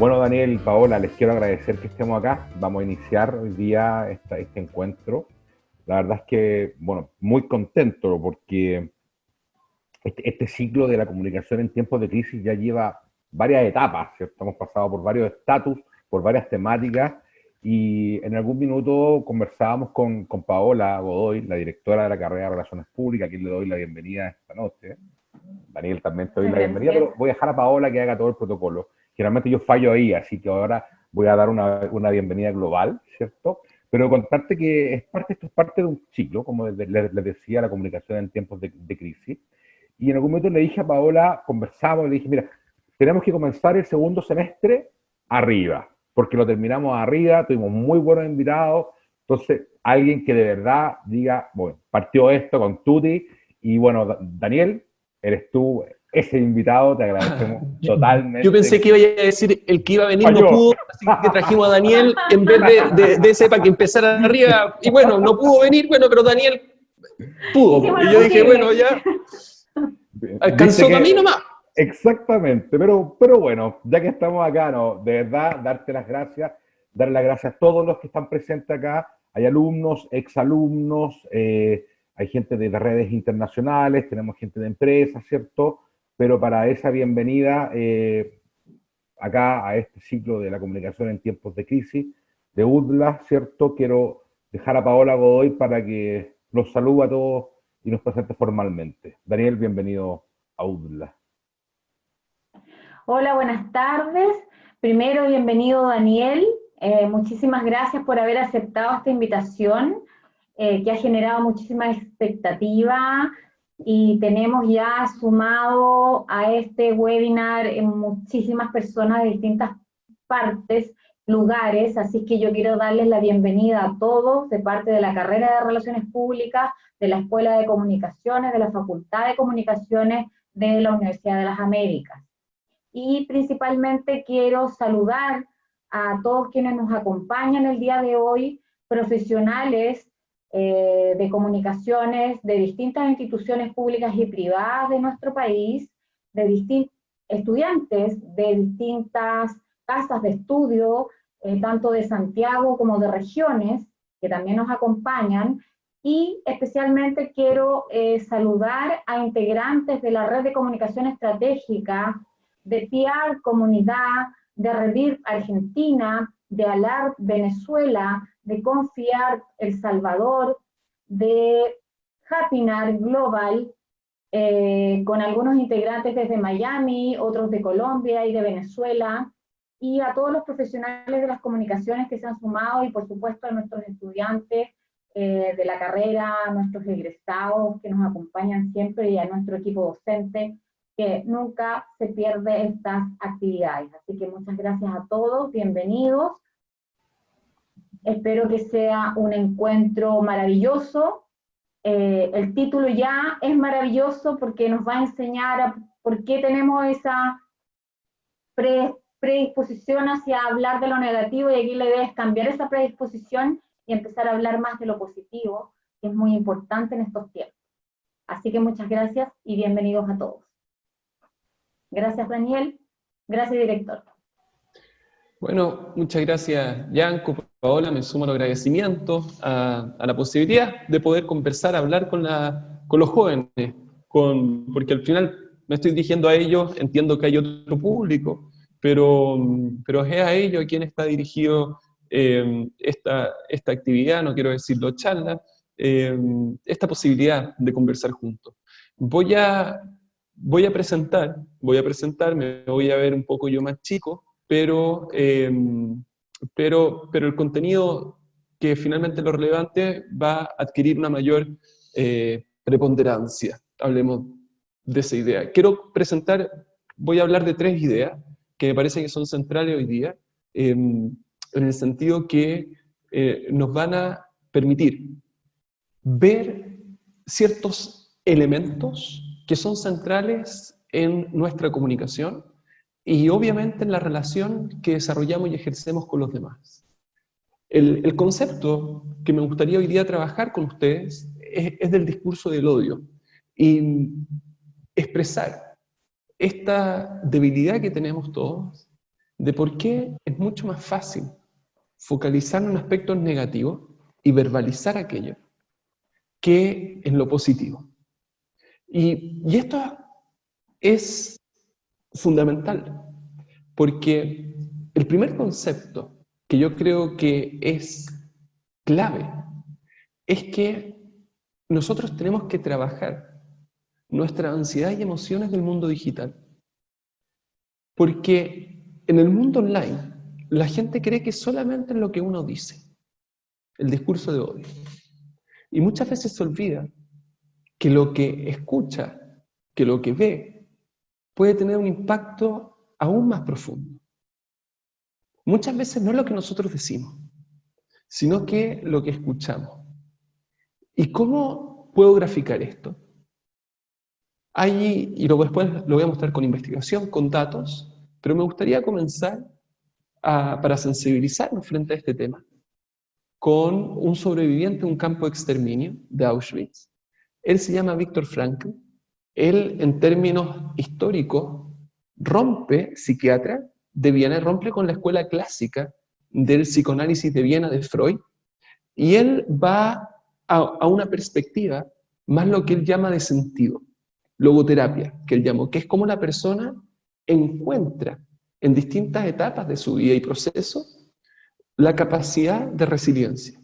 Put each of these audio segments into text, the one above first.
Bueno, Daniel y Paola, les quiero agradecer que estemos acá. Vamos a iniciar hoy día este encuentro. La verdad es que, bueno, muy contento porque este ciclo de la comunicación en tiempos de crisis ya lleva varias etapas, ¿cierto? Hemos pasado por varios estatus, por varias temáticas, y en algún minuto conversábamos con Paola Godoy, la directora de la carrera de Relaciones Públicas, a quien le doy la bienvenida esta noche. Daniel, también te doy la bienvenida, Gracias. pero voy a dejar a Paola que haga todo el protocolo. Generalmente yo fallo ahí, así que ahora voy a dar una bienvenida global, ¿cierto? Pero contarte que esto es parte de un ciclo, como les decía, la comunicación en tiempos de crisis. Y en algún momento le dije a Paola, conversamos, le dije, mira, tenemos que comenzar el segundo semestre arriba, porque lo terminamos arriba, tuvimos muy buenos invitados, entonces alguien que de verdad diga, bueno, partió esto con Tuti, y bueno, Daniel, eres tú ese invitado, te agradecemos Yo pensé totalmente. que iba a decir el que iba a venir no Falló. pudo, así que trajimos a Daniel en vez de ese para que empezara arriba. Y bueno, no pudo venir, bueno, pero Daniel pudo. Y yo dije, bueno, ya alcanzó Viste camino que más. exactamente, pero bueno, ya que estamos acá, no, de verdad, darte las gracias, darle las gracias a todos los que están presentes acá. Hay alumnos, exalumnos, hay gente de redes internacionales, tenemos gente de empresas, ¿cierto? Pero para esa bienvenida acá a este ciclo de la comunicación en tiempos de crisis, de UDLA, ¿cierto? Quiero dejar a Paola Godoy para que los salude a todos y nos presente formalmente. Daniel, bienvenido a UDLA. Hola, buenas tardes. Primero, bienvenido Daniel. Muchísimas gracias por haber aceptado esta invitación que ha generado muchísima expectativa y tenemos ya sumado a este webinar muchísimas personas de distintas partes, lugares, así que yo quiero darles la bienvenida a todos de parte de la carrera de Relaciones Públicas, de la Escuela de Comunicaciones, de la Facultad de Comunicaciones de la Universidad de las Américas. Y principalmente quiero saludar a todos quienes nos acompañan el día de hoy, profesionales de comunicaciones de distintas instituciones públicas y privadas de nuestro país, de estudiantes de distintas casas de estudio, tanto de Santiago como de regiones, que también nos acompañan, y especialmente quiero saludar a integrantes de la Red de Comunicación Estratégica, de PR Comunidad, de Redir Argentina, de ALAR Venezuela, de Confiar El Salvador, de Hapinar Global, con algunos integrantes desde Miami, otros de Colombia y de Venezuela, y a todos los profesionales de las comunicaciones que se han sumado y por supuesto a nuestros estudiantes de la carrera, a nuestros egresados que nos acompañan siempre y a nuestro equipo docente que nunca se pierde estas actividades. Así que muchas gracias a todos, bienvenidos. Espero que sea un encuentro maravilloso. El título ya es maravilloso porque nos va a enseñar por qué tenemos esa predisposición hacia hablar de lo negativo, y aquí la idea es cambiar esa predisposición y empezar a hablar más de lo positivo, que es muy importante en estos tiempos. Así que muchas gracias y bienvenidos a todos. Gracias, Daniel. Gracias, director. Bueno, muchas gracias, Yanko, Paola, me sumo al agradecimiento a la posibilidad de poder conversar, hablar con los jóvenes, porque al final me estoy dirigiendo a ellos, entiendo que hay otro público, pero es a ellos a quien está dirigido esta actividad, no quiero decirlo charla, esta posibilidad de conversar juntos. Voy a presentarme, voy a ver un poco yo más chico, pero el contenido que finalmente lo relevante va a adquirir una mayor preponderancia. Hablemos de esa idea. Voy a hablar de 3 ideas que me parece que son centrales hoy día, en el sentido que nos van a permitir ver ciertos elementos que son centrales en nuestra comunicación y obviamente en la relación que desarrollamos y ejercemos con los demás. El concepto que me gustaría hoy día trabajar con ustedes es del discurso del odio y expresar esta debilidad que tenemos todos de por qué es mucho más fácil focalizar en aspectos negativos y verbalizar aquello que en lo positivo. Y esto es fundamental, porque el primer concepto que yo creo que es clave es que nosotros tenemos que trabajar nuestra ansiedad y emociones del mundo digital. Porque en el mundo online, la gente cree que solamente es lo que uno dice, el discurso de odio. Y muchas veces se olvida que lo que escucha, que lo que ve, puede tener un impacto aún más profundo. Muchas veces no es lo que nosotros decimos, sino que lo que escuchamos. ¿Y cómo puedo graficar esto? Y después lo voy a mostrar con investigación, con datos, pero me gustaría comenzar para sensibilizarnos frente a este tema, con un sobreviviente de un campo de exterminio de Auschwitz. Él se llama Viktor Frankl. Él, en términos históricos, psiquiatra de Viena, rompe con la escuela clásica del psicoanálisis de Viena de Freud, y él va a una perspectiva más lo que él llama de sentido, logoterapia, que él llamó, que es como la persona encuentra en distintas etapas de su vida y proceso la capacidad de resiliencia.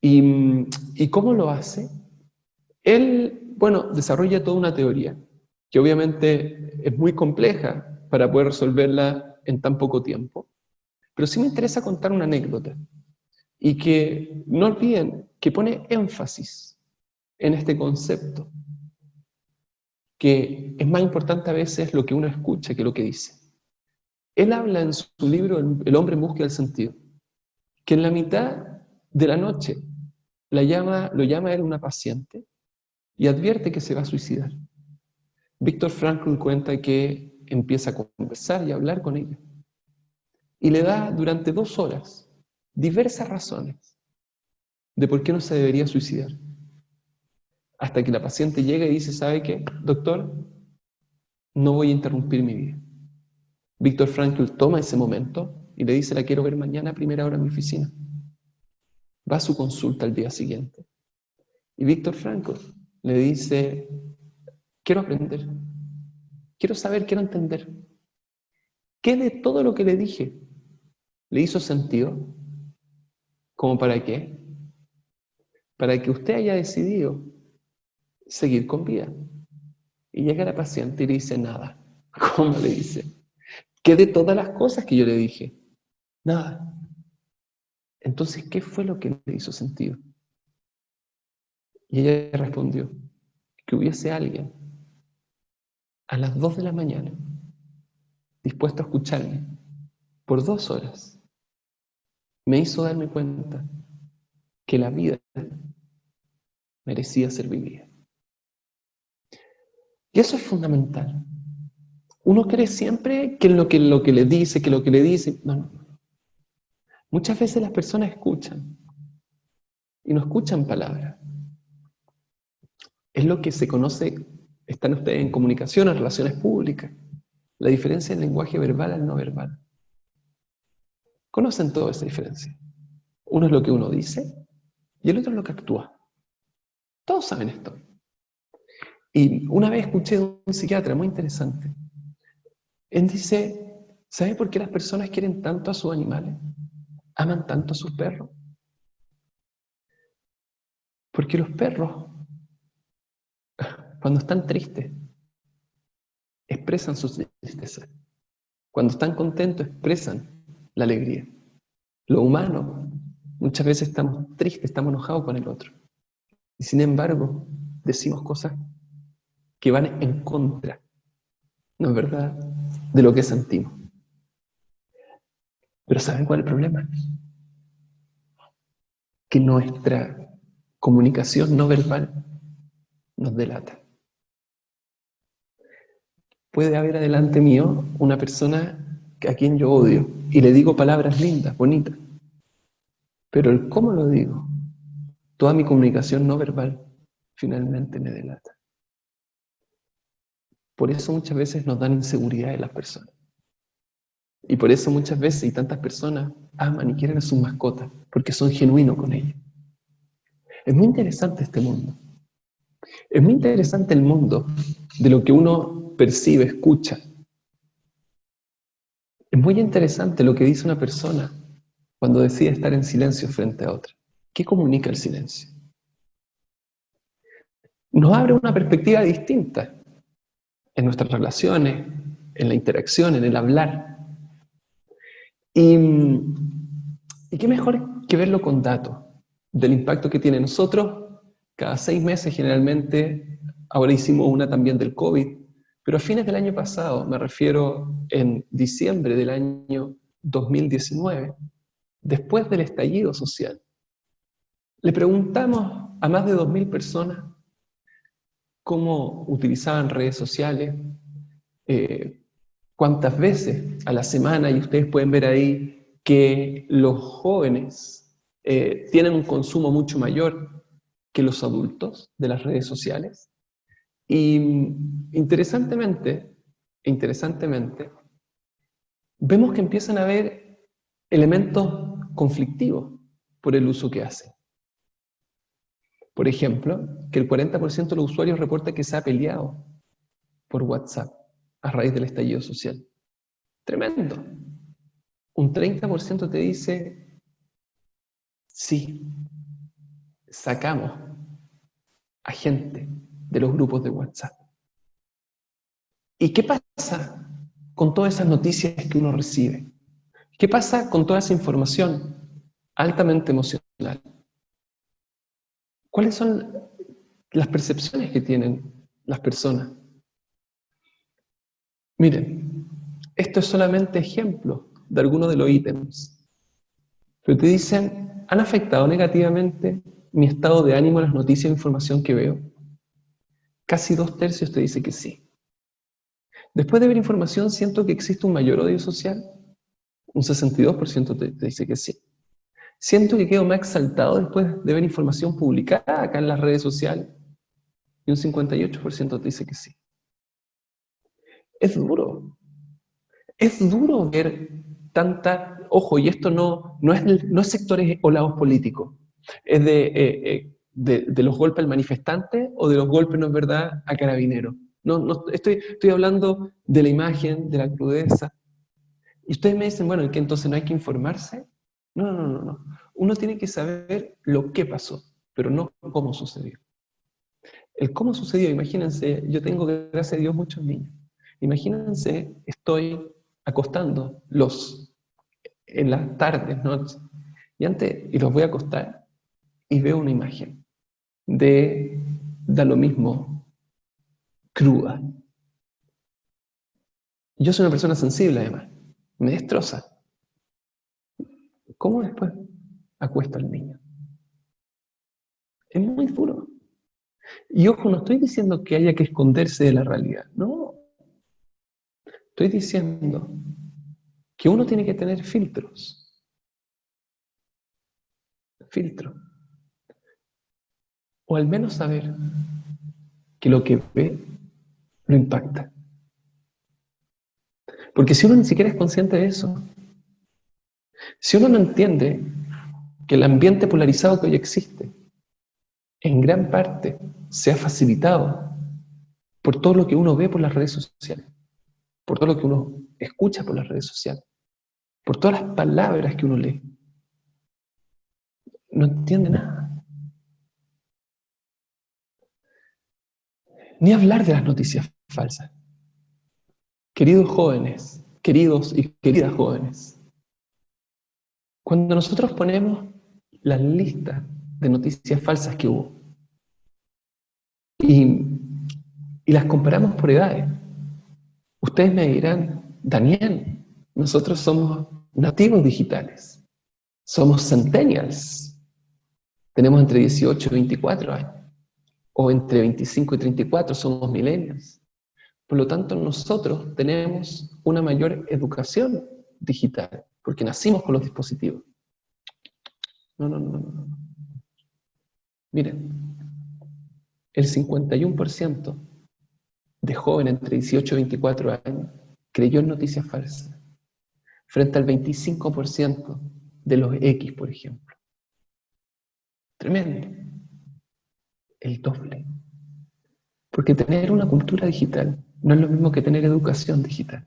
¿Y cómo lo hace? Él, desarrolla toda una teoría, que obviamente es muy compleja para poder resolverla en tan poco tiempo, pero sí me interesa contar una anécdota, y que no olviden que pone énfasis en este concepto, que es más importante a veces lo que uno escucha que lo que dice. Él habla en su libro El hombre en búsqueda del sentido, que en la mitad de la noche lo llama a él una paciente y advierte que se va a suicidar. Viktor Frankl cuenta que empieza a conversar y a hablar con ella, y le da durante 2 horas diversas razones de por qué no se debería suicidar. Hasta que la paciente llega y dice, ¿sabe qué, doctor? No voy a interrumpir mi vida. Viktor Frankl toma ese momento y le dice, la quiero ver mañana a primera hora en mi oficina. Va a su consulta al día siguiente. Y Viktor Frankl le dice, quiero aprender, quiero saber, quiero entender. ¿Qué de todo lo que le dije le hizo sentido? ¿Cómo para qué? Para que usted haya decidido seguir con vida. Y llega la paciente y le dice, nada. ¿Cómo le dice? ¿Qué de todas las cosas que yo le dije? Nada. Entonces, ¿qué fue lo que le hizo sentido? Y ella respondió, que hubiese alguien a las 2 de la mañana dispuesto a escucharme por 2 horas, me hizo darme cuenta que la vida merecía ser vivida. Y eso es fundamental. Uno cree siempre que lo que le dice, que lo que le dice... No. Muchas veces las personas escuchan, y no escuchan palabras. Es lo que se conoce, están ustedes en comunicación, en relaciones públicas, la diferencia del lenguaje verbal al no verbal. Conocen toda esa diferencia. Uno es lo que uno dice, y el otro es lo que actúa. Todos saben esto. Y una vez escuché de un psiquiatra muy interesante. Él dice, ¿sabe por qué las personas quieren tanto a sus animales? ¿Aman tanto a sus perros? Porque los perros, cuando están tristes, expresan sus tristezas. Cuando están contentos, expresan la alegría. Lo humano, muchas veces estamos tristes, estamos enojados con el otro. Y sin embargo, decimos cosas que van en contra, ¿no es verdad?, de lo que sentimos. Pero ¿saben cuál es el problema? Que nuestra comunicación no verbal nos delata. Puede haber adelante mío una persona a quien yo odio y le digo palabras lindas, bonitas, pero el cómo lo digo, toda mi comunicación no verbal, finalmente me delata. Por eso muchas veces nos dan inseguridad en las personas. Y por eso muchas veces y tantas personas aman y quieren a sus mascotas, porque son genuinos con ellos. Es muy interesante este mundo. Es muy interesante el mundo de lo que uno percibe, escucha. Es muy interesante lo que dice una persona cuando decide estar en silencio frente a otra. ¿Qué comunica el silencio? Nos abre una perspectiva distinta en nuestras relaciones, en la interacción, en el hablar. Y qué mejor que verlo con datos del impacto que tiene. Nosotros, cada 6 meses generalmente, ahora hicimos una también del COVID, pero a fines del año pasado, me refiero en diciembre del año 2019, después del estallido social, le preguntamos a más de 2.000 personas cómo utilizaban redes sociales, cuántas veces a la semana, y ustedes pueden ver ahí que los jóvenes tienen un consumo mucho mayor que los adultos de las redes sociales. Y interesantemente, vemos que empiezan a haber elementos conflictivos por el uso que hacen. Por ejemplo, que el 40% de los usuarios reporta que se ha peleado por WhatsApp a raíz del estallido social. Tremendo. Un 30% te dice, sí, sacamos a gente de los grupos de WhatsApp. ¿Y qué pasa con todas esas noticias que uno recibe? ¿Qué pasa con toda esa información altamente emocional? ¿Cuáles son las percepciones que tienen las personas? Miren, esto es solamente ejemplo de algunos de los ítems. Pero te dicen, ¿han afectado negativamente mi estado de ánimo las noticias e información que veo? Casi 2/3 te dice que sí. Después de ver información, siento que existe un mayor odio social. Un 62% te dice que sí. Siento que quedo más exaltado después de ver información publicada acá en las redes sociales. Y un 58% te dice que sí. Es duro. Es duro ver tanta... Ojo, y esto no es sectores o lados políticos. Es de los golpes al manifestante o de los golpes, no es verdad, a carabineros. No, estoy hablando de la imagen, de la crudeza. Y ustedes me dicen, bueno, ¿y qué entonces no hay que informarse? No. Uno tiene que saber lo que pasó, pero no cómo sucedió. El cómo sucedió, imagínense, yo tengo, gracias a Dios, muchos niños. Imagínense, estoy acostándolos en las tardes, noches, y los voy a acostar y veo una imagen da lo mismo, cruda. Yo soy una persona sensible, además. Me destroza. ¿Cómo después acuesto al niño? Es muy duro. Y ojo, no estoy diciendo que haya que esconderse de la realidad. No. Estoy diciendo que uno tiene que tener filtros. Filtro. O al menos saber que lo que ve lo impacta. Porque si uno ni siquiera es consciente de eso, si uno no entiende que el ambiente polarizado que hoy existe, en gran parte se ha facilitado por todo lo que uno ve por las redes sociales, por todo lo que uno escucha por las redes sociales, por todas las palabras que uno lee, no entiende nada. Ni hablar de las noticias falsas. Queridos jóvenes, queridos y queridas jóvenes, cuando nosotros ponemos las listas de noticias falsas que hubo y las comparamos por edades, ustedes me dirán, Daniel, nosotros somos nativos digitales, somos centennials, tenemos entre 18 y 24 años, o entre 25 y 34 somos millennials. Por lo tanto, nosotros tenemos una mayor educación digital, porque nacimos con los dispositivos. No. Miren, el 51% de jóvenes entre 18 y 24 años creyó en noticias falsas. frente al 25% de los X, por ejemplo. Tremendo. El doble. Porque tener una cultura digital no es lo mismo que tener educación digital.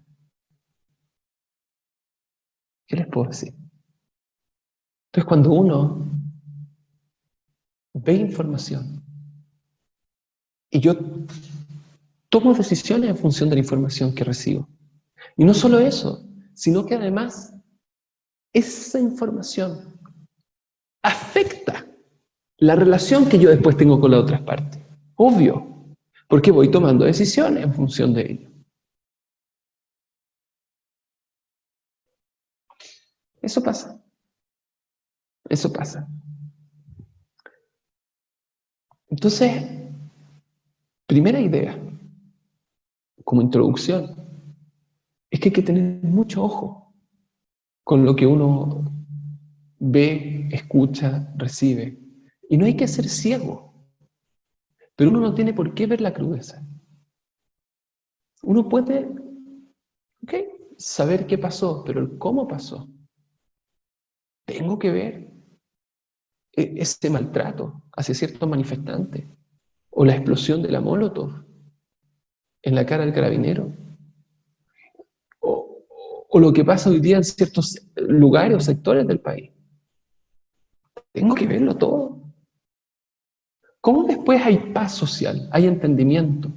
¿Qué les puedo decir? Entonces, cuando uno ve información y yo tomo decisiones en función de la información que recibo, y no solo eso, sino que además esa información afecta la relación que yo después tengo con la otra parte. Obvio, porque voy tomando decisiones en función de ello. Eso pasa. Eso pasa. Entonces, primera idea, como introducción, es que hay que tener mucho ojo con lo que uno ve, escucha, recibe. Y no hay que ser ciego, pero uno no tiene por qué ver la crudeza. Uno puede, saber qué pasó, pero el cómo pasó. Tengo que ver ese maltrato hacia ciertos manifestantes, o la explosión de la Molotov en la cara del carabinero, o lo que pasa hoy día en ciertos lugares o sectores del país. Tengo que verlo todo. ¿Cómo después hay paz social, hay entendimiento?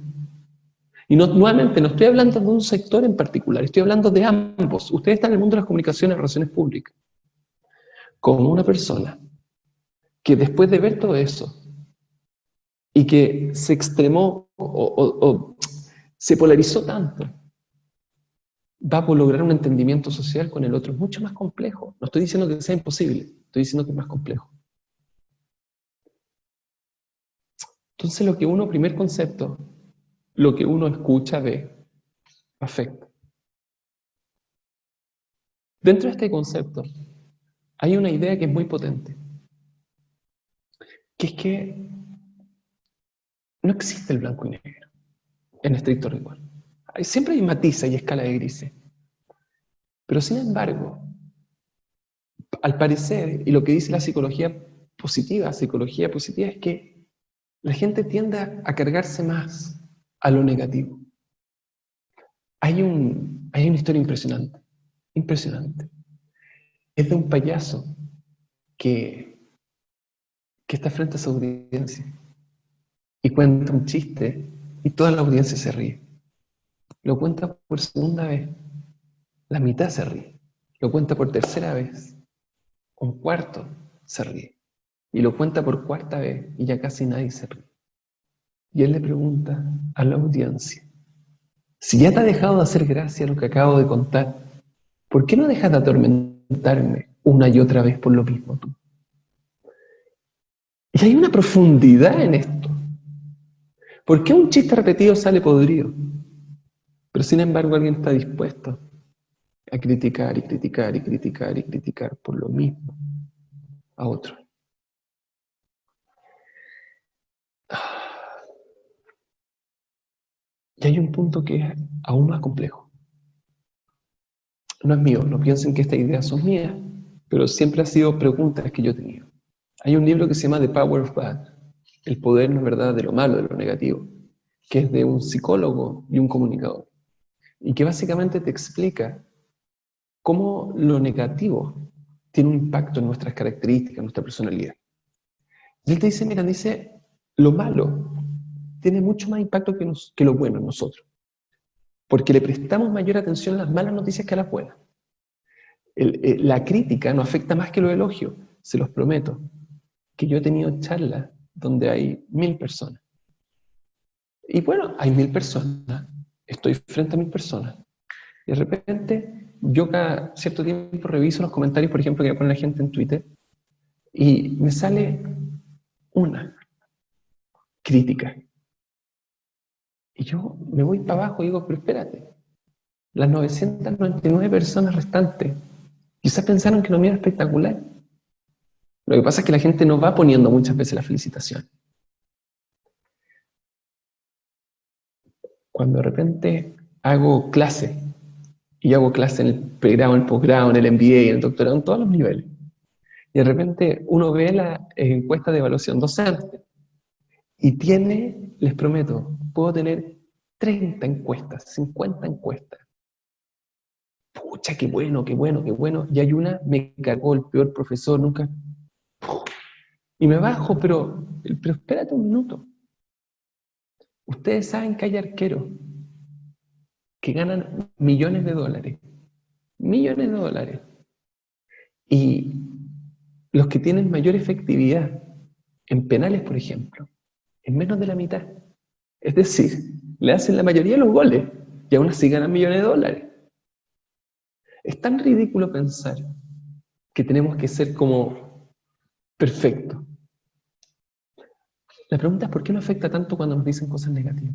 Y nuevamente, no estoy hablando de un sector en particular, estoy hablando de ambos. Ustedes están en el mundo de las comunicaciones y relaciones públicas. Como una persona que después de ver todo eso y que se extremó o se polarizó tanto, va a lograr un entendimiento social con el otro. Es mucho más complejo. No estoy diciendo que sea imposible, estoy diciendo que es más complejo. Entonces primer concepto, lo que uno escucha, ve, afecta. Dentro de este concepto hay una idea que es muy potente, que es que no existe el blanco y negro en estricto rigor. Siempre hay matices y escala de grises. Pero sin embargo, al parecer, y lo que dice la psicología positiva es que la gente tiende a cargarse más a lo negativo. Hay una historia impresionante, impresionante. Es de un payaso que está frente a su audiencia y cuenta un chiste y toda la audiencia se ríe. Lo cuenta por segunda vez, la mitad se ríe. Lo cuenta por tercera vez, un cuarto se ríe. Y lo cuenta por cuarta vez y ya casi nadie se ríe. Y él le pregunta a la audiencia: si ya te ha dejado de hacer gracia lo que acabo de contar, ¿por qué no dejas de atormentarme una y otra vez por lo mismo tú? Y hay una profundidad en esto. ¿Por qué un chiste repetido sale podrido? Pero sin embargo alguien está dispuesto a criticar y criticar y criticar y criticar por lo mismo a otro. Y hay un punto que es aún más complejo. No es mío, no piensen que estas ideas son mías, pero siempre han sido preguntas que yo he tenido. Hay un libro que se llama The Power of Bad, El poder, no es verdad, de lo malo, de lo negativo, que es de un psicólogo y un comunicador, y que básicamente te explica cómo lo negativo tiene un impacto en nuestras características, en nuestra personalidad. Y él te dice, mira, lo malo tiene mucho más impacto que lo bueno en nosotros, porque le prestamos mayor atención a las malas noticias que a las buenas. La crítica nos afecta más que los elogios, se los prometo, que yo he tenido charlas donde hay 1000 personas. Y bueno, hay 1000 personas, estoy frente a 1000 personas, y de repente yo cada cierto tiempo reviso los comentarios, por ejemplo, que pone la gente en Twitter, y me sale una crítica. Y yo me voy para abajo y digo, pero espérate, las 999 personas restantes quizás pensaron que lo mío era espectacular. Lo que pasa es que la gente no va poniendo muchas veces la felicitación. Cuando de repente hago clase Y yo hago clase en el pregrado, en el posgrado, en el MBA, en el doctorado, en todos los niveles. Y de repente uno ve la encuesta de evaluación docente y tiene, les prometo, puedo tener 30 encuestas, 50 encuestas. Pucha, qué bueno, qué bueno, qué bueno. Y hay una, me cagó el peor profesor, nunca. Y me bajo, pero espérate un minuto. Ustedes saben que hay arqueros que ganan millones de dólares. Millones de dólares. Y los que tienen mayor efectividad en penales, por ejemplo, en menos de la mitad. Es decir, le hacen la mayoría de los goles y aún así ganan millones de dólares. Es tan ridículo pensar que tenemos que ser como perfectos. La pregunta es ¿por qué nos afecta tanto cuando nos dicen cosas negativas?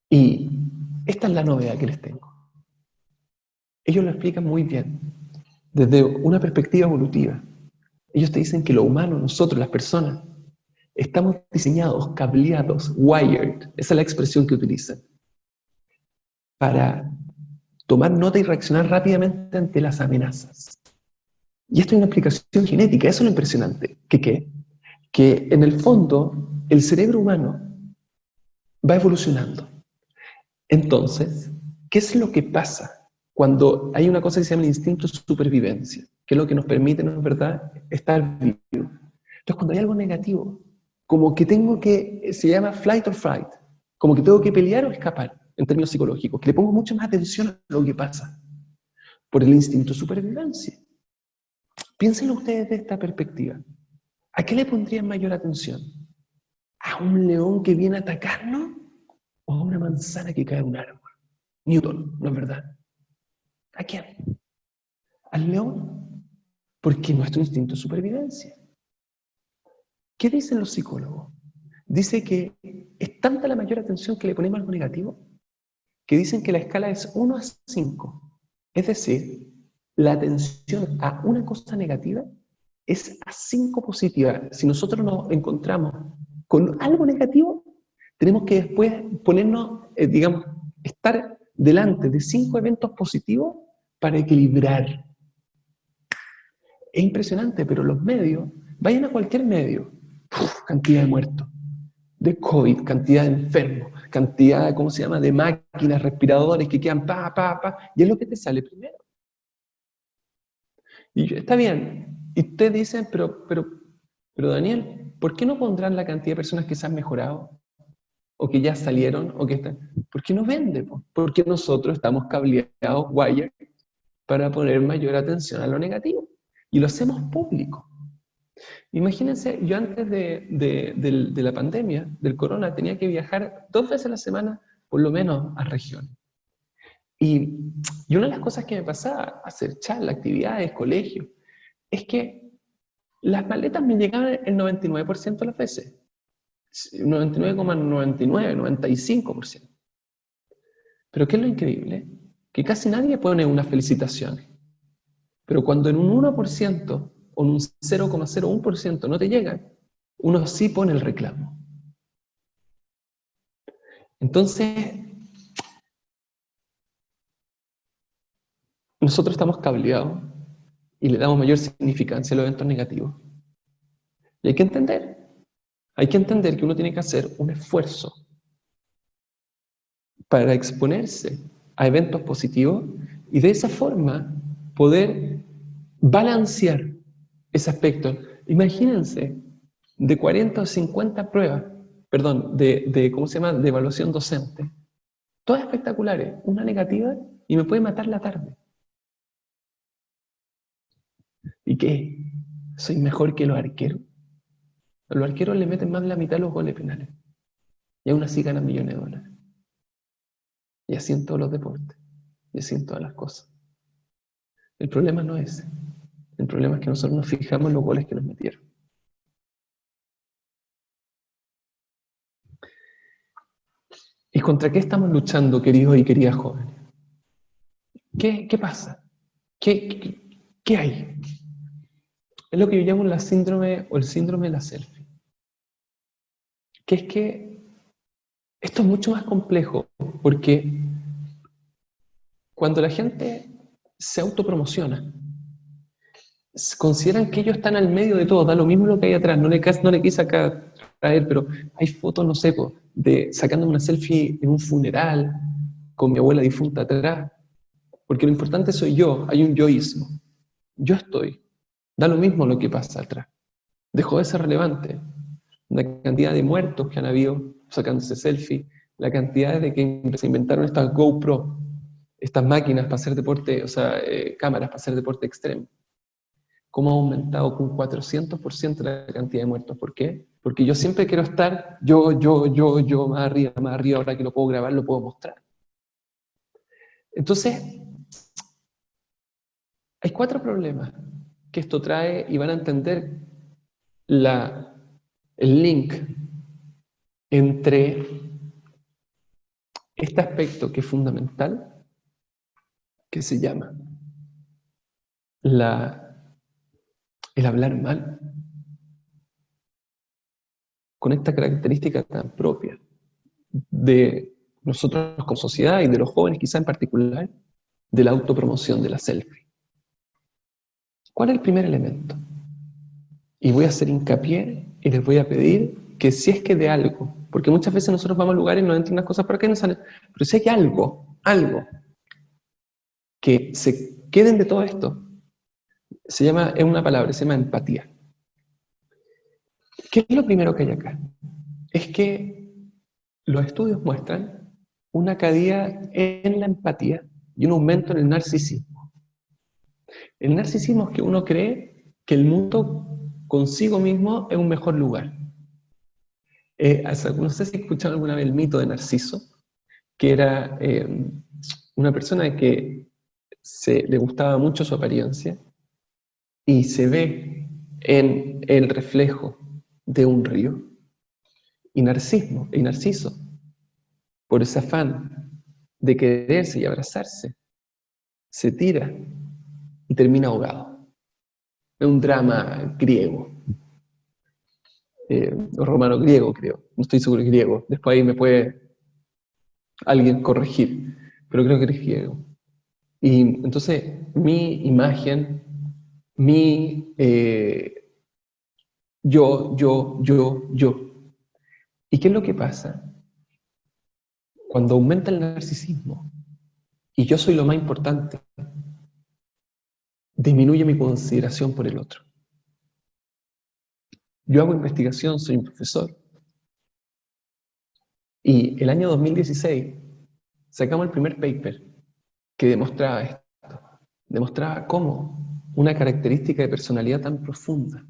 Y esta es la novedad que les tengo. Ellos lo explican muy bien, desde una perspectiva evolutiva. Ellos te dicen que lo humano, nosotros, las personas, estamos diseñados, cableados, wired, esa es la expresión que utilizan, para tomar nota y reaccionar rápidamente ante las amenazas. Y esto es una explicación genética, eso es lo impresionante. ¿Qué? Que en el fondo el cerebro humano va evolucionando. Entonces, ¿qué es lo que pasa cuando hay una cosa que se llama el instinto de supervivencia? Que es lo que nos permite, ¿no es verdad?, estar vivos. Entonces, cuando hay algo negativo, como que tengo que, se llama flight or fight, como que tengo que pelear o escapar, en términos psicológicos, que le pongo mucha más atención a lo que pasa, por el instinto de supervivencia. Piénsenlo ustedes de esta perspectiva. ¿A qué le pondrían mayor atención? ¿A un león que viene a atacarnos? ¿O a una manzana que cae de un árbol? Newton, ¿no es verdad? ¿A quién? Al león. Porque nuestro instinto de supervivencia. ¿Qué dicen los psicólogos? Dice que es tanta la mayor atención que le ponemos a algo negativo, que dicen que la escala es 1 a 5. Es decir, la atención a una cosa negativa es a 5 positiva. Si nosotros nos encontramos con algo negativo, tenemos que después ponernos, digamos, estar delante de 5 eventos positivos para equilibrar. Es impresionante, pero los medios, vayan a cualquier medio, cantidad de muertos, de COVID, cantidad de enfermos, cantidad, ¿cómo se llama?, de máquinas, respiradores que quedan y es lo que te sale primero. Y está bien, y ustedes dicen, pero Daniel, ¿por qué no pondrán la cantidad de personas que se han mejorado? O que ya salieron, o que están... ¿Por qué no vende? Porque nosotros estamos cableados, wire, para poner mayor atención a lo negativo. Y lo hacemos público. Imagínense, yo antes de la pandemia, del corona, tenía que viajar 2 veces a la semana, por lo menos, a regiones. Y una de las cosas que me pasaba, hacer charlas, actividades, colegios, es que las maletas me llegaban el 99% de las veces. 99,99, 95%. Pero ¿qué es lo increíble? Que casi nadie pone unas felicitaciones. Pero cuando en un 1% o en un 0,01% no te llegan, uno sí pone el reclamo. Entonces, nosotros estamos cableados y le damos mayor significancia a los eventos negativos. Y hay que entender que uno tiene que hacer un esfuerzo para exponerse a eventos positivos y de esa forma poder balancear ese aspecto. Imagínense, de 40 o 50 pruebas, ¿cómo se llama?, de evaluación docente, todas espectaculares, una negativa y me puede matar la tarde. ¿Y qué? ¿Soy mejor que los arqueros? A los arqueros le meten más de la mitad de los goles penales y aún así ganan millones de dólares. Y así en todos los deportes, y así en todas las cosas. El problema no es ese. El problema es que nosotros nos fijamos en los goles que nos metieron. ¿Y contra qué estamos luchando, queridos y queridas jóvenes? ¿Qué pasa? ¿Qué hay? Es lo que yo llamo el síndrome de la selfie. Que es que esto es mucho más complejo, porque cuando la gente se autopromociona, consideran que ellos están al medio de todo, da lo mismo lo que hay atrás, no le quise acá traer, pero hay fotos, no sé, de sacando una selfie en un funeral, con mi abuela difunta atrás, porque lo importante soy yo, hay un yoísmo, yo estoy, da lo mismo lo que pasa atrás, dejó de ser relevante, la cantidad de muertos que han habido sacándose selfie, la cantidad de que se inventaron estas GoPro, estas máquinas para hacer deporte, o sea, cámaras para hacer deporte extremo. ¿Cómo ha aumentado con 400% la cantidad de muertos? ¿Por qué? Porque yo siempre quiero estar yo, más arriba, ahora que lo puedo grabar, lo puedo mostrar. Entonces, hay 4 problemas que esto trae y van a entender el link entre este aspecto que es fundamental, que se llama el hablar mal, con esta característica tan propia de nosotros como sociedad y de los jóvenes quizá en particular, de la autopromoción de la selfie. ¿Cuál es el primer elemento? Y voy a hacer hincapié y les voy a pedir que si es que de algo, porque muchas veces nosotros vamos a lugares y nos entran unas cosas por acá y nos salen, pero si hay algo que se queden de todo esto, es una palabra, se llama empatía. ¿Qué es lo primero que hay acá? Es que los estudios muestran una caída en la empatía y un aumento en el narcisismo. El narcisismo es que uno cree que el mundo consigo mismo es un mejor lugar. No sé si escucharon alguna vez el mito de Narciso, que era una persona que le gustaba mucho su apariencia y se ve en el reflejo de un río. Y Narciso, por ese afán de quererse y abrazarse, se tira y termina ahogado. Es un drama griego, o romano-griego, creo. No estoy seguro de griego. Después ahí me puede alguien corregir, pero creo que es griego. Y entonces, mi imagen, yo. ¿Y qué es lo que pasa? Cuando aumenta el narcisismo, y yo soy lo más importante, disminuye mi consideración por el otro. Yo hago investigación, soy un profesor, y el año 2016 sacamos el primer paper que demostraba esto. Demostraba cómo una característica de personalidad tan profunda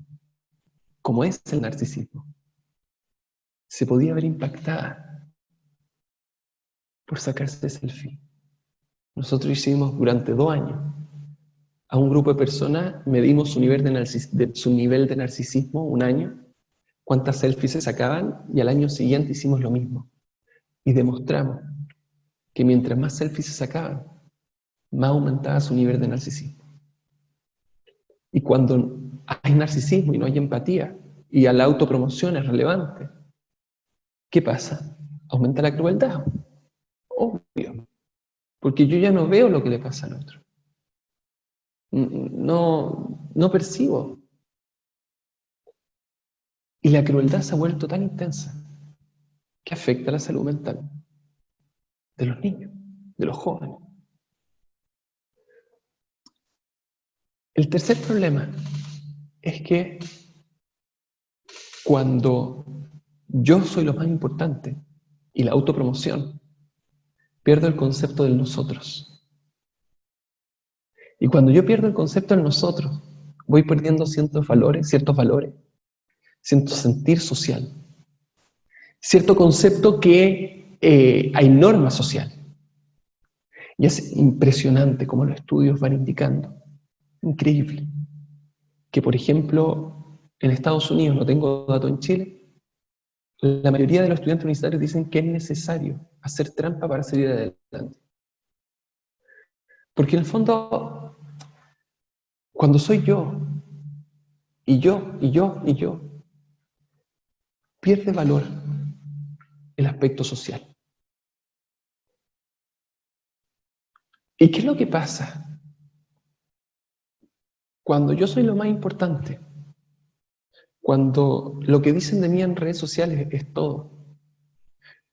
como es el narcisismo se podía ver impactada por sacarse selfie. Nosotros hicimos durante 2 años a un grupo de personas, medimos su nivel de narcisismo 1 año, cuántas selfies se sacaban, y al año siguiente hicimos lo mismo. Y demostramos que mientras más selfies se sacaban, más aumentaba su nivel de narcisismo. Y cuando hay narcisismo y no hay empatía, y a la autopromoción es relevante, ¿qué pasa? Aumenta la crueldad. Obvio. Porque yo ya no veo lo que le pasa al otro. No percibo. Y la crueldad se ha vuelto tan intensa que afecta a la salud mental de los niños, de los jóvenes. El tercer problema es que cuando yo soy lo más importante y la autopromoción, pierdo el concepto del nosotros. Y cuando yo pierdo el concepto del nosotros, voy perdiendo ciertos valores, cierto sentir social, cierto concepto que hay norma social. Y es impresionante como los estudios van indicando, increíble, que por ejemplo en Estados Unidos, no tengo datos en Chile, la mayoría de los estudiantes universitarios dicen que es necesario hacer trampa para salir adelante. Porque en el fondo, cuando soy yo, pierde valor el aspecto social. ¿Y qué es lo que pasa? Cuando yo soy lo más importante, cuando lo que dicen de mí en redes sociales es todo,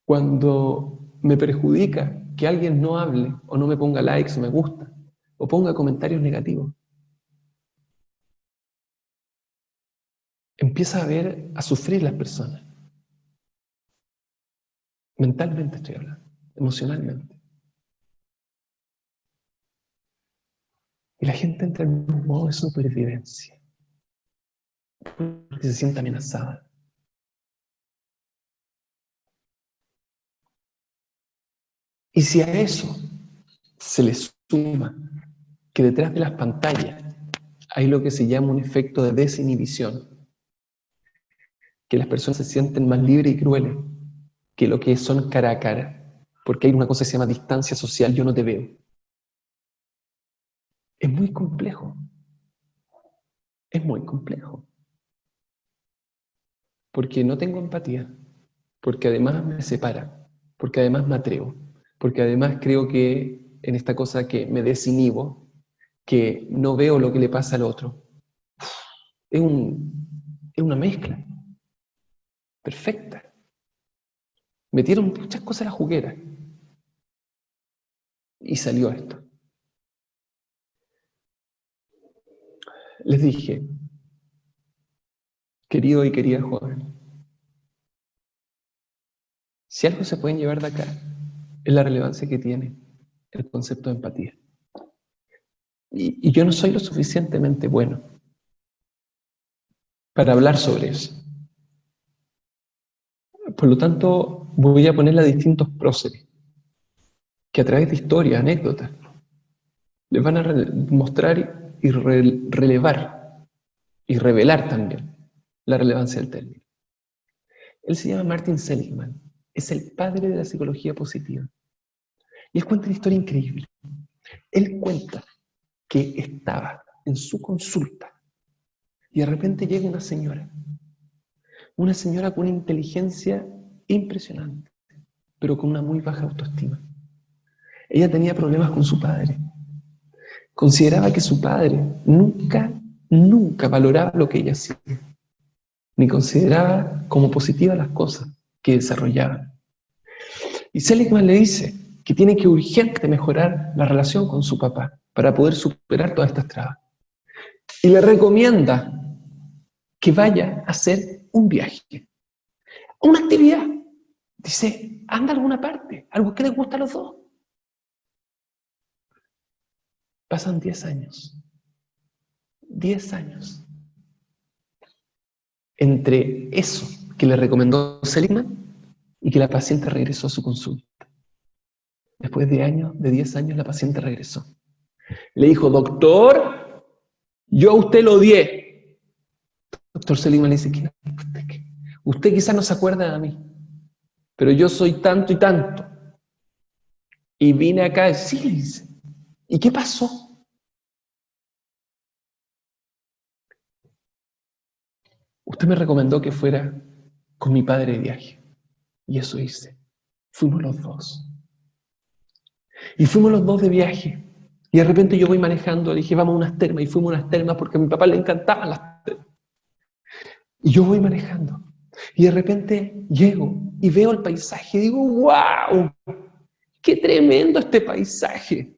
cuando me perjudica que alguien no hable o no me ponga likes o me gusta o ponga comentarios negativos, empieza a sufrir las personas. Mentalmente estoy hablando, emocionalmente. Y la gente entra en un modo de supervivencia, porque se siente amenazada. Y si a eso se le suma que detrás de las pantallas hay lo que se llama un efecto de desinhibición, que las personas se sienten más libres y crueles que lo que son cara a cara, porque hay una cosa que se llama distancia social, yo no te veo. Es muy complejo. Es muy complejo. Porque no tengo empatía, porque además me separa, porque además me atrevo, porque además creo que en esta cosa que me desinhibo, que no veo lo que le pasa al otro. Es una mezcla perfecta. Metieron muchas cosas a la juguera y salió esto. Les dije, querido y querida joven, si algo se pueden llevar de acá, es la relevancia que tiene el concepto de empatía. Y yo no soy lo suficientemente bueno para hablar sobre eso. Por lo tanto, voy a ponerle a distintos próceres que a través de historias, anécdotas, les van a mostrar y relevar y revelar también la relevancia del término. Él se llama Martin Seligman, es el padre de la psicología positiva. Y él cuenta una historia increíble. Él cuenta que estaba en su consulta y de repente llega una señora con una inteligencia impresionante, pero con una muy baja autoestima. Ella tenía problemas con su padre. Consideraba que su padre nunca valoraba lo que ella hacía, ni consideraba como positivas las cosas que desarrollaba. Y Seligman le dice que tiene que urgente mejorar la relación con su papá para poder superar todas estas trabas. Y le recomienda que vaya a hacer un viaje, una actividad. Dice, anda a alguna parte, algo que les gusta a los dos. Pasan 10 años. 10 años. Entre eso que le recomendó Seligman y que la paciente regresó a su consulta. Después de 10 años, la paciente regresó. Le dijo, doctor, yo a usted lo odié. Doctor Seligman le dice, usted quizás no se acuerda de mí, pero yo soy tanto y tanto. Y vine acá a decirle, ¿y qué pasó? Usted me recomendó que fuera con mi padre de viaje. Y eso hice. Fuimos los dos. Y fuimos los dos de viaje. Y de repente yo voy manejando, le dije, vamos a unas termas. Y fuimos a unas termas porque a mi papá le encantaban las termas. Y yo voy manejando. Y de repente llego y veo el paisaje. Y digo, ¡wow! ¡Qué tremendo este paisaje!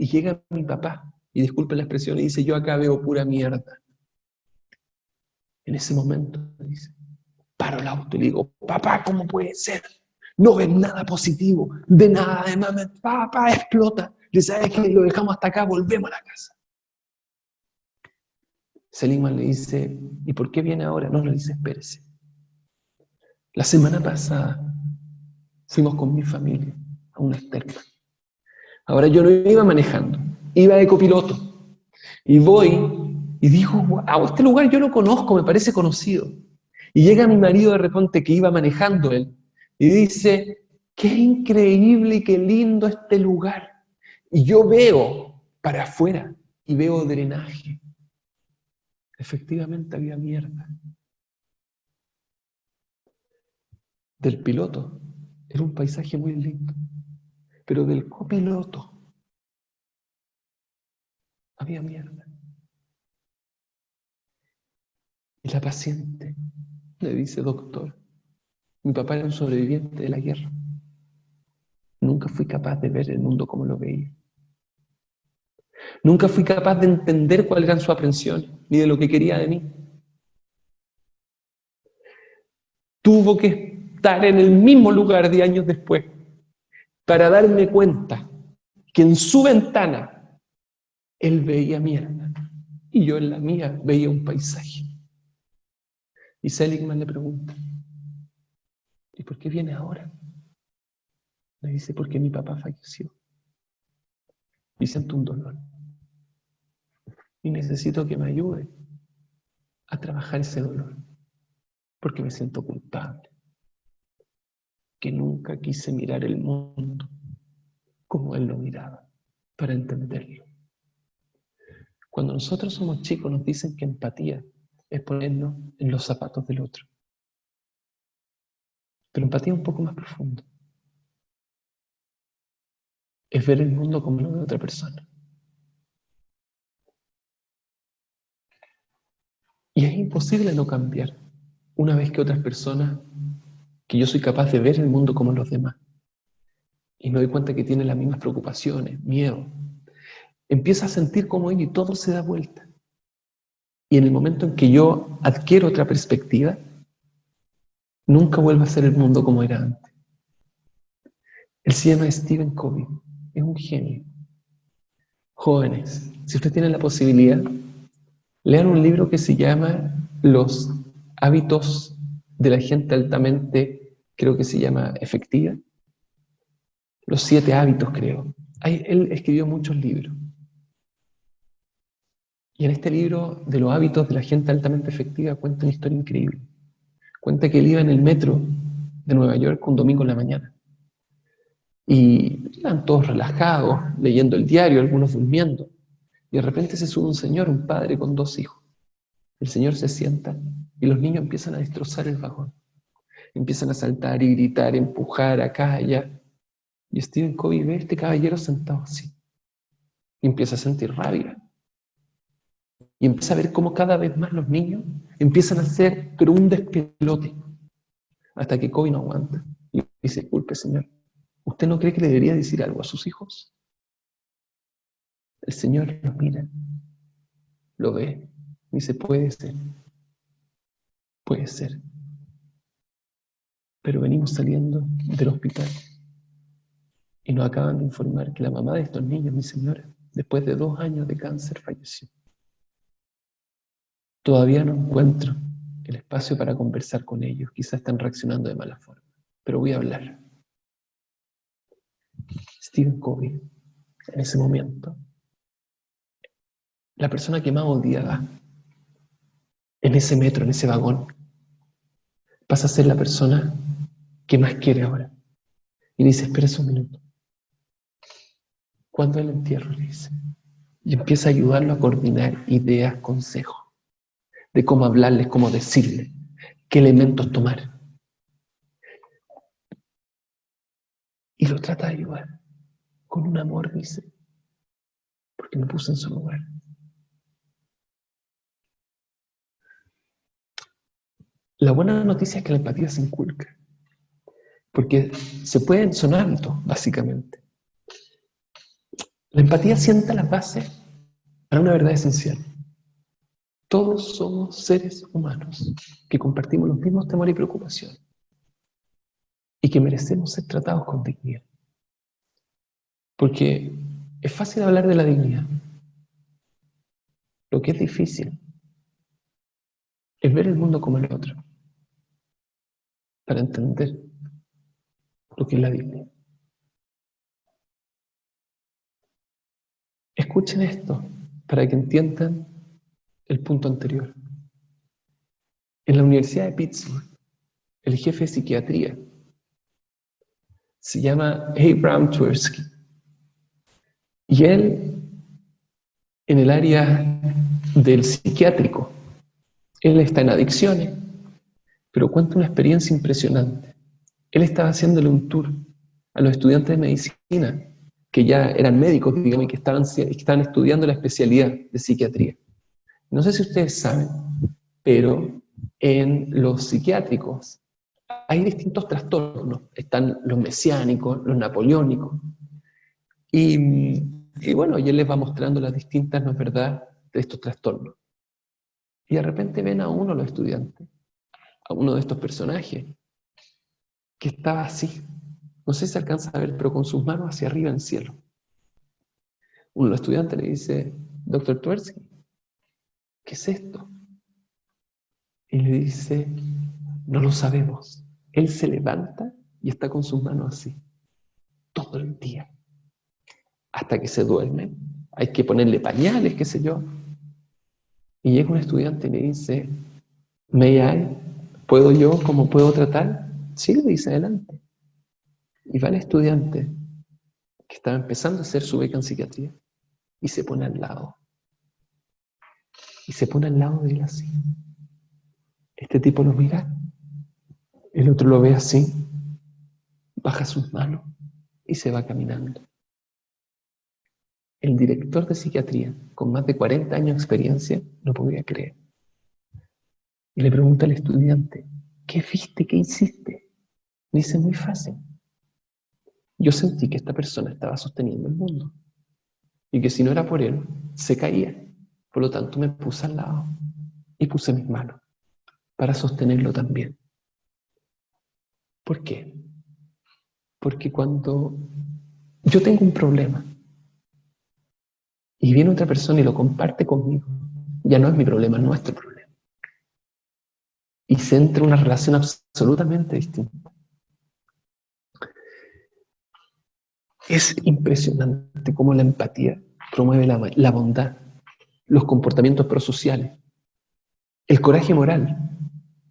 Y llega mi papá, y disculpe la expresión, y dice, yo acá veo pura mierda. En ese momento, dice, paro el auto y le digo, papá, ¿cómo puede ser? No ves nada positivo, de nada, además, papá, explota. Le sabes que lo dejamos hasta acá, volvemos a la casa. Seligman le dice, ¿y por qué viene ahora? No, le dice, espérese. La semana pasada fuimos con mi familia a una termas. Ahora yo no iba manejando, iba de copiloto. Y voy y digo, wow, este lugar yo lo conozco, me parece conocido. Y llega mi marido de repente que iba manejando él y dice, qué increíble y qué lindo este lugar. Y yo veo para afuera y veo drenaje. Efectivamente había mierda. Del piloto era un paisaje muy lindo, pero del copiloto había mierda. Y la paciente le dice: doctor, mi papá era un sobreviviente de la guerra. Nunca fui capaz de ver el mundo como lo veía. Nunca fui capaz de entender cuáles eran sus aprensiones, ni de lo que quería de mí. Tuvo que estar en el mismo lugar 10 años después para darme cuenta que en su ventana él veía mierda y yo en la mía veía un paisaje. Y Seligman le pregunta: ¿y por qué viene ahora? Le dice: porque mi papá falleció y siento un dolor y necesito que me ayude a trabajar ese dolor porque me siento culpable, que nunca quise mirar el mundo como él lo miraba para entenderlo. Cuando nosotros somos chicos nos dicen que empatía es ponernos en los zapatos del otro. Pero empatía es un poco más profundo. Es ver el mundo como lo de otra persona. Y es imposible no cambiar una vez que otras personas, que yo soy capaz de ver el mundo como los demás. Y me doy cuenta que tienen las mismas preocupaciones, miedo. Empiezo a sentir como ellos y todo se da vuelta. Y en el momento en que yo adquiero otra perspectiva, nunca vuelvo a ser el mundo como era antes. Él se llama Stephen Covey. Es un genio. Jóvenes, si ustedes tienen la posibilidad, lean un libro que se llama Los hábitos de la gente altamente, creo que se llama efectiva. Los 7 hábitos, creo. Él escribió muchos libros. Y en este libro de los hábitos de la gente altamente efectiva cuenta una historia increíble. Cuenta que él iba en el metro de Nueva York un domingo en la mañana. Y eran todos relajados, leyendo el diario, algunos durmiendo. Y de repente se sube un señor, un padre con 2 hijos. El señor se sienta y los niños empiezan a destrozar el vagón. Empiezan a saltar y gritar, empujar acá, allá. Y Stephen Covey ve a este caballero sentado así. Y empieza a sentir rabia. Y empieza a ver cómo cada vez más los niños empiezan a hacer, pero un despelote. Hasta que Covey no aguanta. Y dice: disculpe, señor, ¿usted no cree que le debería decir algo a sus hijos? El señor lo mira, lo ve, y dice: puede ser. Puede ser. Pero venimos saliendo del hospital y nos acaban de informar que la mamá de estos niños, mi señora, después de 2 años de cáncer, falleció. Todavía no encuentro el espacio para conversar con ellos. Quizás están reaccionando de mala forma, pero voy a hablar. Stephen Covey, en ese momento, la persona que más odiaba en ese metro, en ese vagón, pasa a ser la persona que más quiere ahora. Y le dice: espera un minuto. ¿Cuándo el entierro? Le dice. Y empieza a ayudarlo a coordinar ideas, consejos, de cómo hablarles, cómo decirles, qué elementos tomar. Y lo trata de ayudar con un amor, dice, porque me puse en su lugar. La buena noticia es que la empatía se inculca, porque se pueden, son hábitos, básicamente. La empatía sienta las bases para una verdad esencial. Todos somos seres humanos que compartimos los mismos temores y preocupaciones y que merecemos ser tratados con dignidad. Porque es fácil hablar de la dignidad. Lo que es difícil es ver el mundo como el otro para entender lo que es la dignidad. Escuchen esto para que entiendan el punto anterior. En la Universidad de Pittsburgh, el jefe de psiquiatría se llama Abraham Tversky. Y él, en el área del psiquiátrico, él está en adicciones, pero cuenta una experiencia impresionante. Él estaba haciéndole un tour a los estudiantes de medicina que ya eran médicos, digamos, y que estaban estudiando la especialidad de psiquiatría. No sé si ustedes saben, pero en los psiquiátricos hay distintos trastornos. Están los mesiánicos, los napoleónicos. Y bueno, y él les va mostrando las distintas, ¿no es verdad?, de estos trastornos. Y de repente ven a uno, los estudiantes, a uno de estos personajes, que estaba así. No sé si se alcanza a ver, pero con sus manos hacia arriba en el cielo. Uno de los estudiantes le dice, doctor Tversky, ¿qué es esto? Y le dice, no lo sabemos. Él se levanta y está con sus manos así, todo el día, hasta que se duerme. Hay que ponerle pañales, qué sé yo. Y llega un estudiante y le dice, ¿may I? ¿Puedo yo? ¿Cómo puedo tratar? Sí, le dice, adelante. Y va el estudiante, que estaba empezando a hacer su beca en psiquiatría, y se pone al lado. Y se pone al lado de él así. Este tipo lo mira, el otro lo ve así, baja sus manos y se va caminando. El director de psiquiatría, con más de 40 años de experiencia, no podía creer. Y le pregunta al estudiante, ¿qué viste? ¿Qué hiciste? Dice, muy fácil. Yo sentí que esta persona estaba sosteniendo el mundo y que si no era por él, se caía. Por lo tanto, me puse al lado y puse mis manos para sostenerlo también. ¿Por qué? Porque cuando yo tengo un problema y viene otra persona y lo comparte conmigo, ya no es mi problema, es nuestro problema. Y se entra una relación absolutamente distinta. Es impresionante cómo la empatía promueve la bondad, los comportamientos prosociales, el coraje moral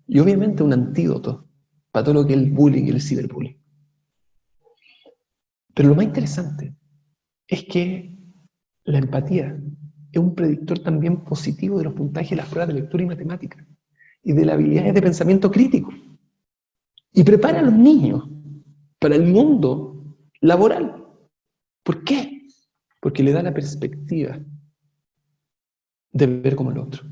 y obviamente un antídoto para todo lo que es el bullying y el ciberbullying. Pero lo más interesante es que la empatía es un predictor también positivo de los puntajes de las pruebas de lectura y matemática y de las habilidades de pensamiento crítico. Y prepara a los niños para el mundo laboral. ¿Por qué? Porque le da la perspectiva de ver como el otro.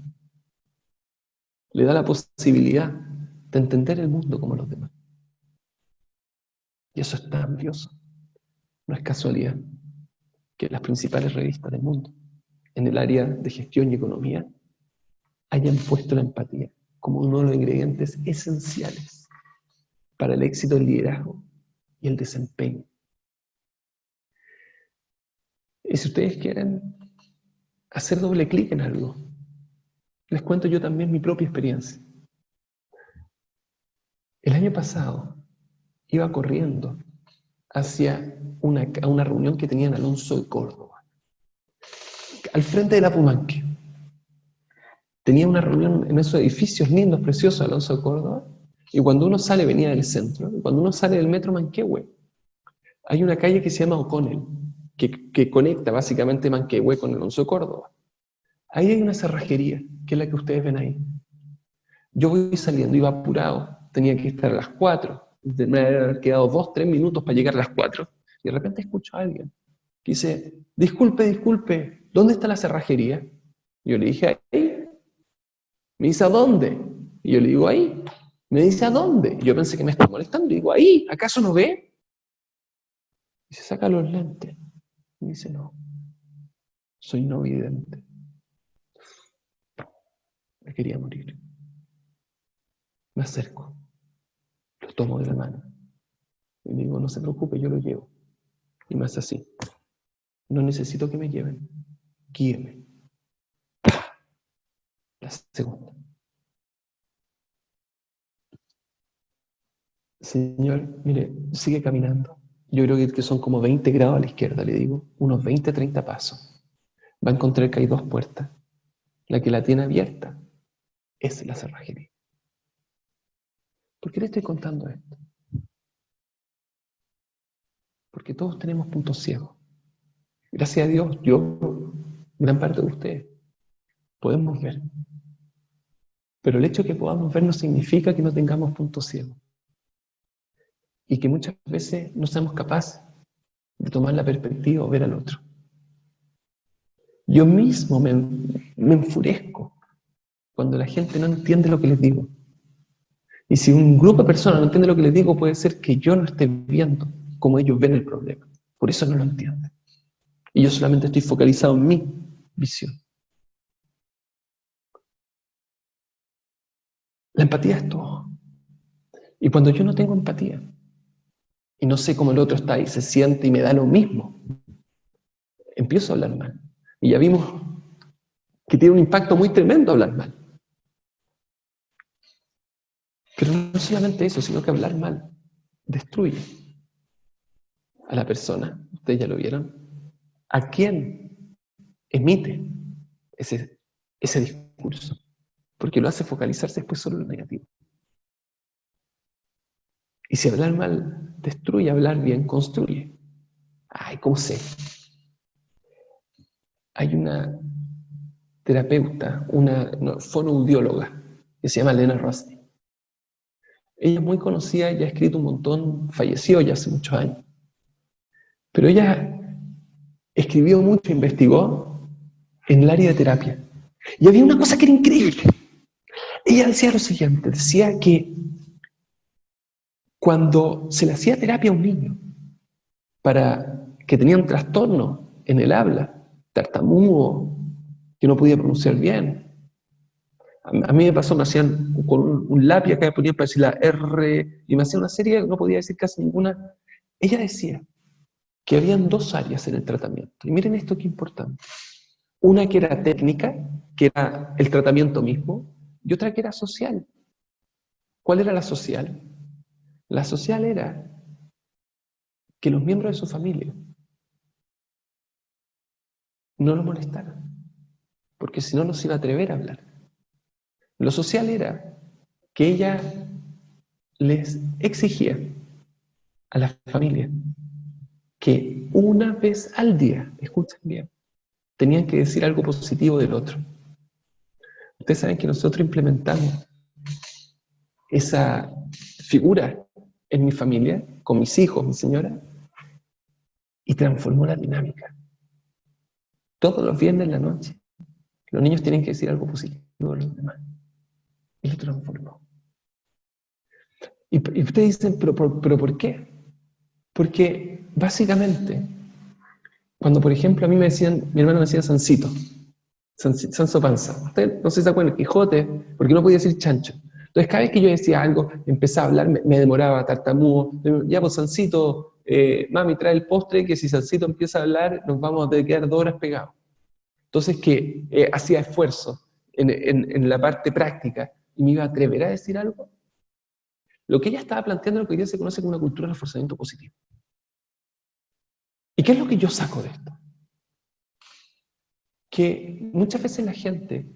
Le da la posibilidad de entender el mundo como los demás. Y eso es tan valioso. No es casualidad que las principales revistas del mundo, en el área de gestión y economía, hayan puesto la empatía como uno de los ingredientes esenciales para el éxito del liderazgo y el desempeño. Y si ustedes quieren hacer doble clic en algo, les cuento yo también mi propia experiencia. El año pasado iba corriendo hacia una reunión que tenía en Alonso de Córdoba, al frente de la Pumanque. Tenía una reunión en esos edificios lindos, preciosos, Alonso de Córdoba, y cuando uno sale, venía del centro, y cuando uno sale del metro Manquehue, hay una calle que se llama O'Connell, que conecta básicamente Manquehue con Alonso de Córdoba. Ahí hay una cerrajería, que es la que ustedes ven ahí. Yo voy saliendo, iba apurado, tenía que estar a las 4, me habían quedado 2-3 minutos para llegar a las 4, y de repente escucho a alguien que dice, disculpe, ¿dónde está la cerrajería? Y yo le dije, ahí. Me dice, ¿a dónde? Y yo le digo, ahí. Me dice, ¿a dónde? Y yo pensé que me está molestando, y digo, ahí, ¿acaso no ve? Y se saca los lentes. Y dice, no, soy no vidente. Me quería morir. Me acerco, lo tomo de la mano. Y le digo, no se preocupe, yo lo llevo. Y me hace así. No necesito que me lleven. Guíeme. La segunda. Señor, mire, sigue caminando. Yo creo que son como 20 grados a la izquierda, le digo. Unos 20-30 pasos. Va a encontrar que hay 2 puertas. La que la tiene abierta es la cerrajería. ¿Por qué le estoy contando esto? Porque todos tenemos puntos ciegos. Gracias a Dios, yo, gran parte de ustedes, podemos ver. Pero el hecho de que podamos ver no significa que no tengamos puntos ciegos. Y que muchas veces no seamos capaces de tomar la perspectiva o ver al otro. Yo mismo me enfurezco cuando la gente no entiende lo que les digo. Y si un grupo de personas no entiende lo que les digo, puede ser que yo no esté viendo cómo ellos ven el problema. Por eso no lo entienden. Y yo solamente estoy focalizado en mi visión. La empatía es todo. Y cuando yo no tengo empatía, y no sé cómo el otro está y se siente y me da lo mismo, empiezo a hablar mal. Y ya vimos que tiene un impacto muy tremendo hablar mal. Pero no solamente eso, sino que hablar mal destruye a la persona. Ustedes ya lo vieron. ¿A quién emite ese discurso? Porque lo hace focalizarse después solo en lo negativo. Y si hablar mal destruye, hablar bien construye. Ay, ¿cómo sé? Hay una terapeuta, una fonoaudióloga, que se llama Lena Rusty. Ella es muy conocida y ha escrito un montón, falleció ya hace muchos años. Pero ella escribió mucho, investigó en el área de terapia. Y había una cosa que era increíble. Ella decía lo siguiente, decía que cuando se le hacía terapia a un niño para que tenía un trastorno en el habla, tartamudo, que no podía pronunciar bien, a mí me pasó, me hacían con un lápiz acá, me ponían para decir la R, y me hacían una serie, no podía decir casi ninguna. Ella decía que habían dos áreas en el tratamiento. Y miren esto que importante. Una que era técnica, que era el tratamiento mismo, y otra que era social. ¿Cuál era la social? La social era que los miembros de su familia no lo molestaran, porque si no, no se iba a atrever a hablar. Lo social era que ella les exigía a la familia que una vez al día, escuchen bien, tenían que decir algo positivo del otro. Ustedes saben que nosotros implementamos esa figura en mi familia, con mis hijos, mi señora, y transformó la dinámica. Todos los viernes en la noche, los niños tienen que decir algo positivo de los demás. Y lo transformó. Y ustedes dicen, ¿pero por qué? Porque básicamente, cuando por ejemplo a mí me decían, mi hermano me decía Sancito, Sanso Panza, usted no sé si se acuerdan, Quijote, porque no podía decir chancho. Entonces cada vez que yo decía algo, empezaba a hablar, me demoraba, tartamudo, ya pues Sancito, mami trae el postre, que si Sancito empieza a hablar, nos vamos a quedar 2 horas pegados. Entonces que hacía esfuerzo en la parte práctica y me iba a atrever a decir algo. Lo que ella estaba planteando es lo que hoy día se conoce como una cultura de reforzamiento positivo. ¿Y qué es lo que yo saco de esto? Que muchas veces la gente,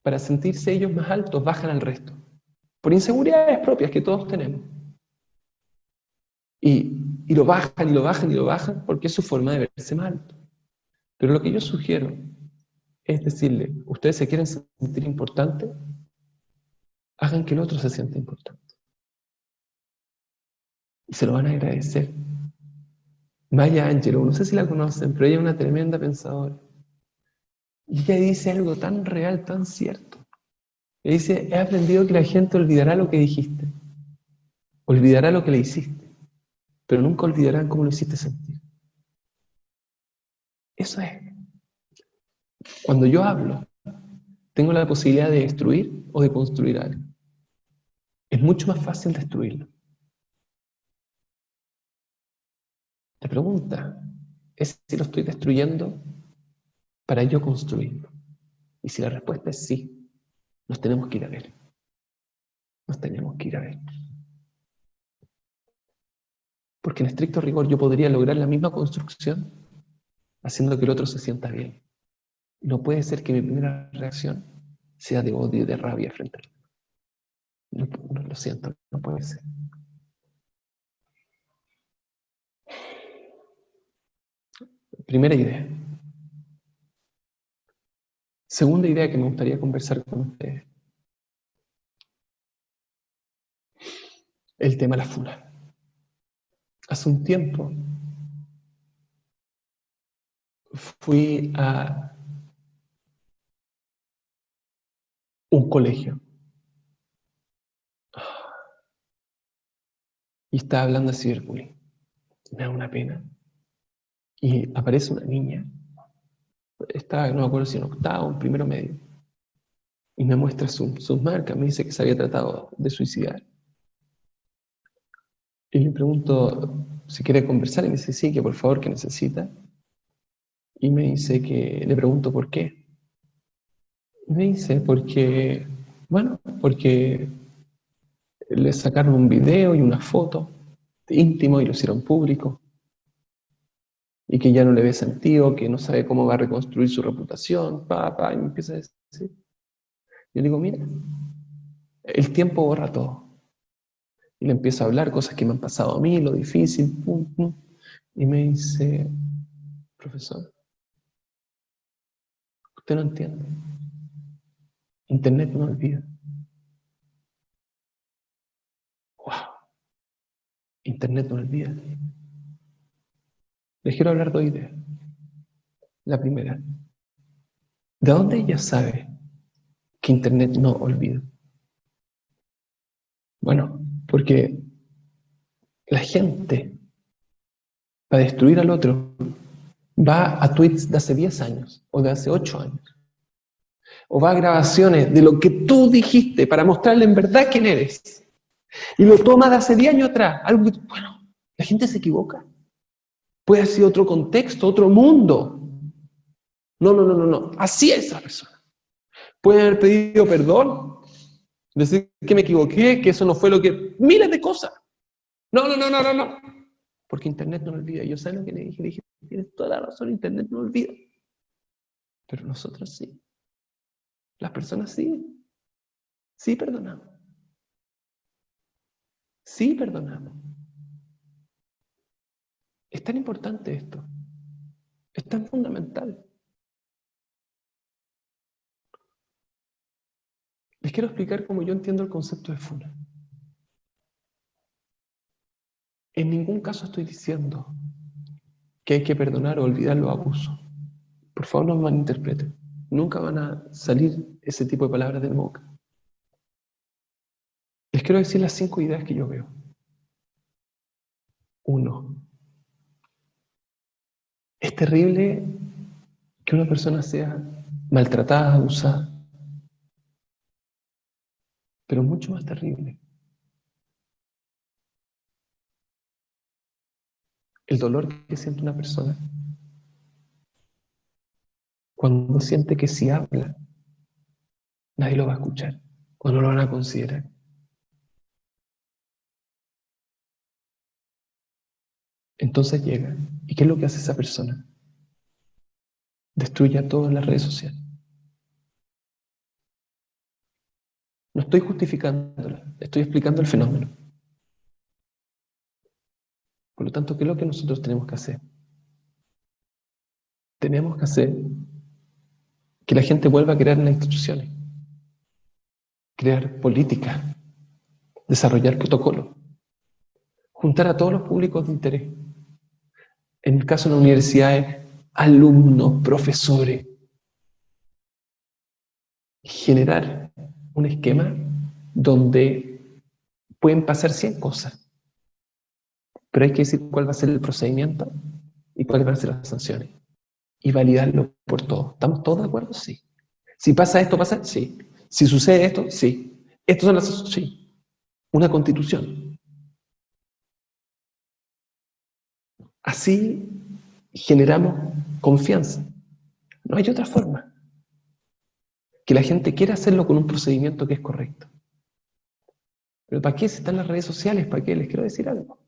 para sentirse ellos más altos, bajan al resto. Por inseguridades propias que todos tenemos. Y lo bajan, y lo bajan, y lo bajan, porque es su forma de verse más alto. Pero lo que yo sugiero es decirle, ustedes se quieren sentir importantes, hagan que el otro se sienta importante. Y se lo van a agradecer. Maya Angelou, no sé si la conocen, pero ella es una tremenda pensadora. Y ella dice algo tan real, tan cierto. Ella dice, he aprendido que la gente olvidará lo que dijiste, olvidará lo que le hiciste, pero nunca olvidarán cómo lo hiciste sentir. Eso es. Cuando yo hablo, tengo la posibilidad de destruir o de construir algo. Es mucho más fácil destruirlo. La pregunta es si lo estoy destruyendo para yo construirlo. Y si la respuesta es sí, nos tenemos que ir a ver. Nos tenemos que ir a ver. Porque en estricto rigor yo podría lograr la misma construcción haciendo que el otro se sienta bien. No puede ser que mi primera reacción sea de odio y de rabia frente a él. No, lo siento, no puede ser. Primera idea. Segunda idea que me gustaría conversar con ustedes. El tema de la funa. Hace un tiempo fui a un colegio y estaba hablando de ciberbullying. Me da una pena. Y aparece una niña, estaba, no me acuerdo si en octavo o en primero medio, y me muestra sus marcas, me dice que se había tratado de suicidar. Y le pregunto si quiere conversar, y me dice sí, que por favor, que necesita. Y me dice que, le pregunto por qué. Y me dice porque, bueno, porque le sacaron un video y una foto íntimo y lo hicieron público. Y que ya no le ve sentido, que no sabe cómo va a reconstruir su reputación, y me empieza a decir. Yo le digo, mira, el tiempo borra todo. Y le empiezo a hablar cosas que me han pasado a mí, lo difícil, pum, pum. Y me dice, profesor, usted no entiende. Internet no olvida. ¡Wow! Internet no olvida. Les quiero hablar de dos ideas. La primera, ¿de dónde ella sabe que Internet no olvida? Bueno, porque la gente, para destruir al otro, va a tweets de hace 10 años o de hace 8 años. O va a grabaciones de lo que tú dijiste para mostrarle en verdad quién eres. Y lo toma de hace 10 años atrás. Algo que, bueno, la gente se equivoca. Puede haber sido otro contexto, otro mundo. No. Así es esa persona. Puede haber pedido perdón, decir que me equivoqué, que eso no fue lo que... Miles de cosas. No. Porque Internet no olvida. Yo sé lo que le dije, tienes toda la razón, Internet no olvida. Pero nosotros sí. Las personas sí. Sí perdonamos. Sí perdonamos. Es tan importante esto. Es tan fundamental. Les quiero explicar cómo yo entiendo el concepto de funa. En ningún caso estoy diciendo que hay que perdonar o olvidar los abusos. Por favor, no me malinterpreten. Nunca van a salir ese tipo de palabras de mi boca. Les quiero decir las 5 ideas que yo veo. 1. Es terrible que una persona sea maltratada, abusada. Pero mucho más terrible el dolor que siente una persona cuando siente que si habla, nadie lo va a escuchar o no lo van a considerar. Entonces llega, ¿y qué es lo que hace esa persona? Destruye a todas las redes sociales. No estoy justificándola, estoy explicando el fenómeno. Por lo tanto, ¿qué es lo que nosotros tenemos que hacer? Tenemos que hacer que la gente vuelva a creer en las instituciones, crear políticas, desarrollar protocolos, juntar a todos los públicos de interés. En el caso de las universidades, alumnos, profesores, generar un esquema donde pueden pasar 100 cosas, pero hay que decir cuál va a ser el procedimiento y cuáles van a ser las sanciones y validarlo por todos. ¿Estamos todos de acuerdo? Sí. Si pasa esto, pasa, sí. Si sucede esto, sí. Estos son las, sí. Una constitución. Así generamos confianza. No hay otra forma. Que la gente quiera hacerlo con un procedimiento que es correcto. Pero ¿para qué están las redes sociales? ¿Para qué? Les quiero decir algo.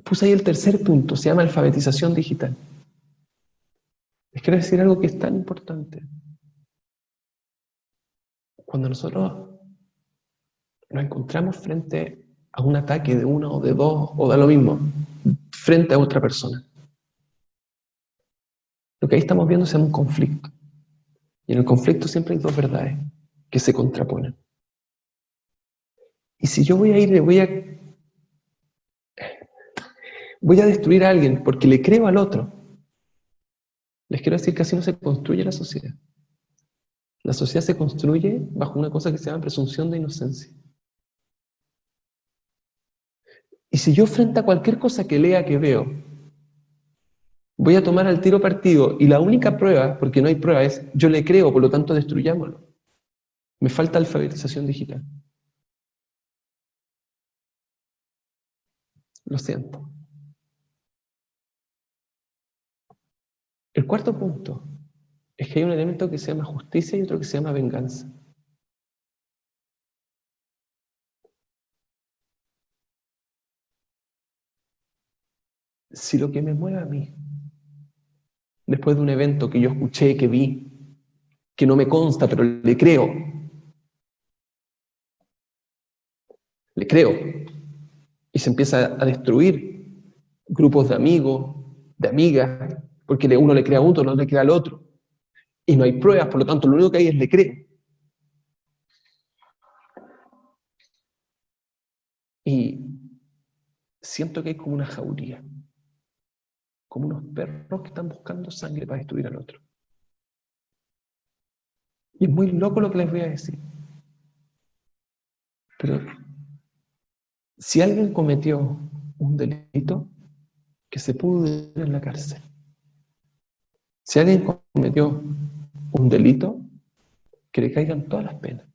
Puse ahí el tercer punto, se llama alfabetización digital. Les quiero decir algo que es tan importante. Cuando nosotros nos encontramos frente a un ataque de uno o de dos, o da lo mismo, frente a otra persona, lo que ahí estamos viendo es un conflicto. Y en el conflicto siempre hay dos verdades que se contraponen. Y si yo voy a ir, voy a destruir a alguien porque le creo al otro, Les quiero decir que así no se construye la sociedad. La sociedad se construye bajo una cosa que se llama presunción de inocencia. Y si yo frente a cualquier cosa que lea, que veo, voy a tomar al tiro partido, y la única prueba, porque no hay prueba, es yo le creo, por lo tanto destruyámoslo. Me falta alfabetización digital. Lo siento. El cuarto punto es que hay un elemento que se llama justicia y otro que se llama venganza. Si lo que me mueve a mí, después de un evento que yo escuché, que vi, que no me consta, pero le creo, y se empieza a destruir grupos de amigos, de amigas, porque uno le cree a uno, no le cree al otro, y no hay pruebas, por lo tanto lo único que hay es le creo. Y siento que hay como una jauría, como unos perros que están buscando sangre para destruir al otro. Y es muy loco lo que les voy a decir. Pero si alguien cometió un delito, que se pudre en la cárcel. Si alguien cometió un delito, que le caigan todas las penas.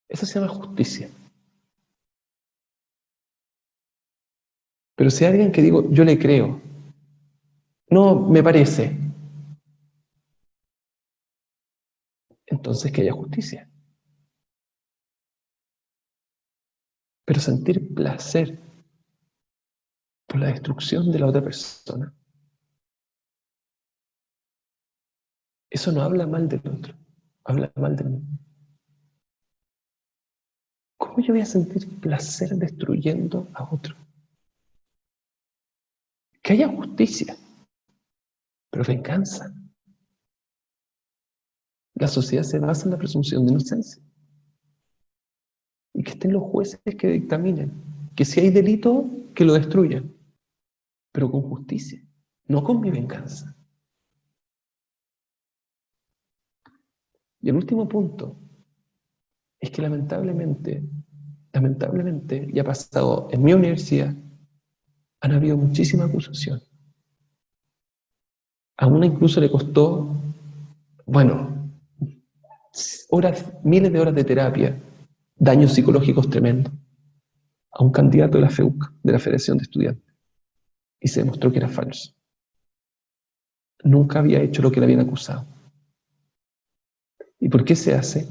Eso se llama justicia. Pero si hay alguien que digo, yo le creo, no me parece, entonces que haya justicia. Pero sentir placer por la destrucción de la otra persona, eso no habla mal del otro, habla mal de mí. ¿Cómo yo voy a sentir placer destruyendo a otro? Que haya justicia, pero venganza. La sociedad se basa en la presunción de inocencia. Y que estén los jueces que dictaminen que si hay delito, que lo destruyan, pero con justicia, no con mi venganza. Y el último punto es que lamentablemente, y ha pasado en mi universidad, han habido muchísima acusación. A una incluso le costó, miles de horas de terapia, daños psicológicos tremendos, a un candidato de la FEUC, de la Federación de Estudiantes, y se demostró que era falso. Nunca había hecho lo que le habían acusado. ¿Y por qué se hace?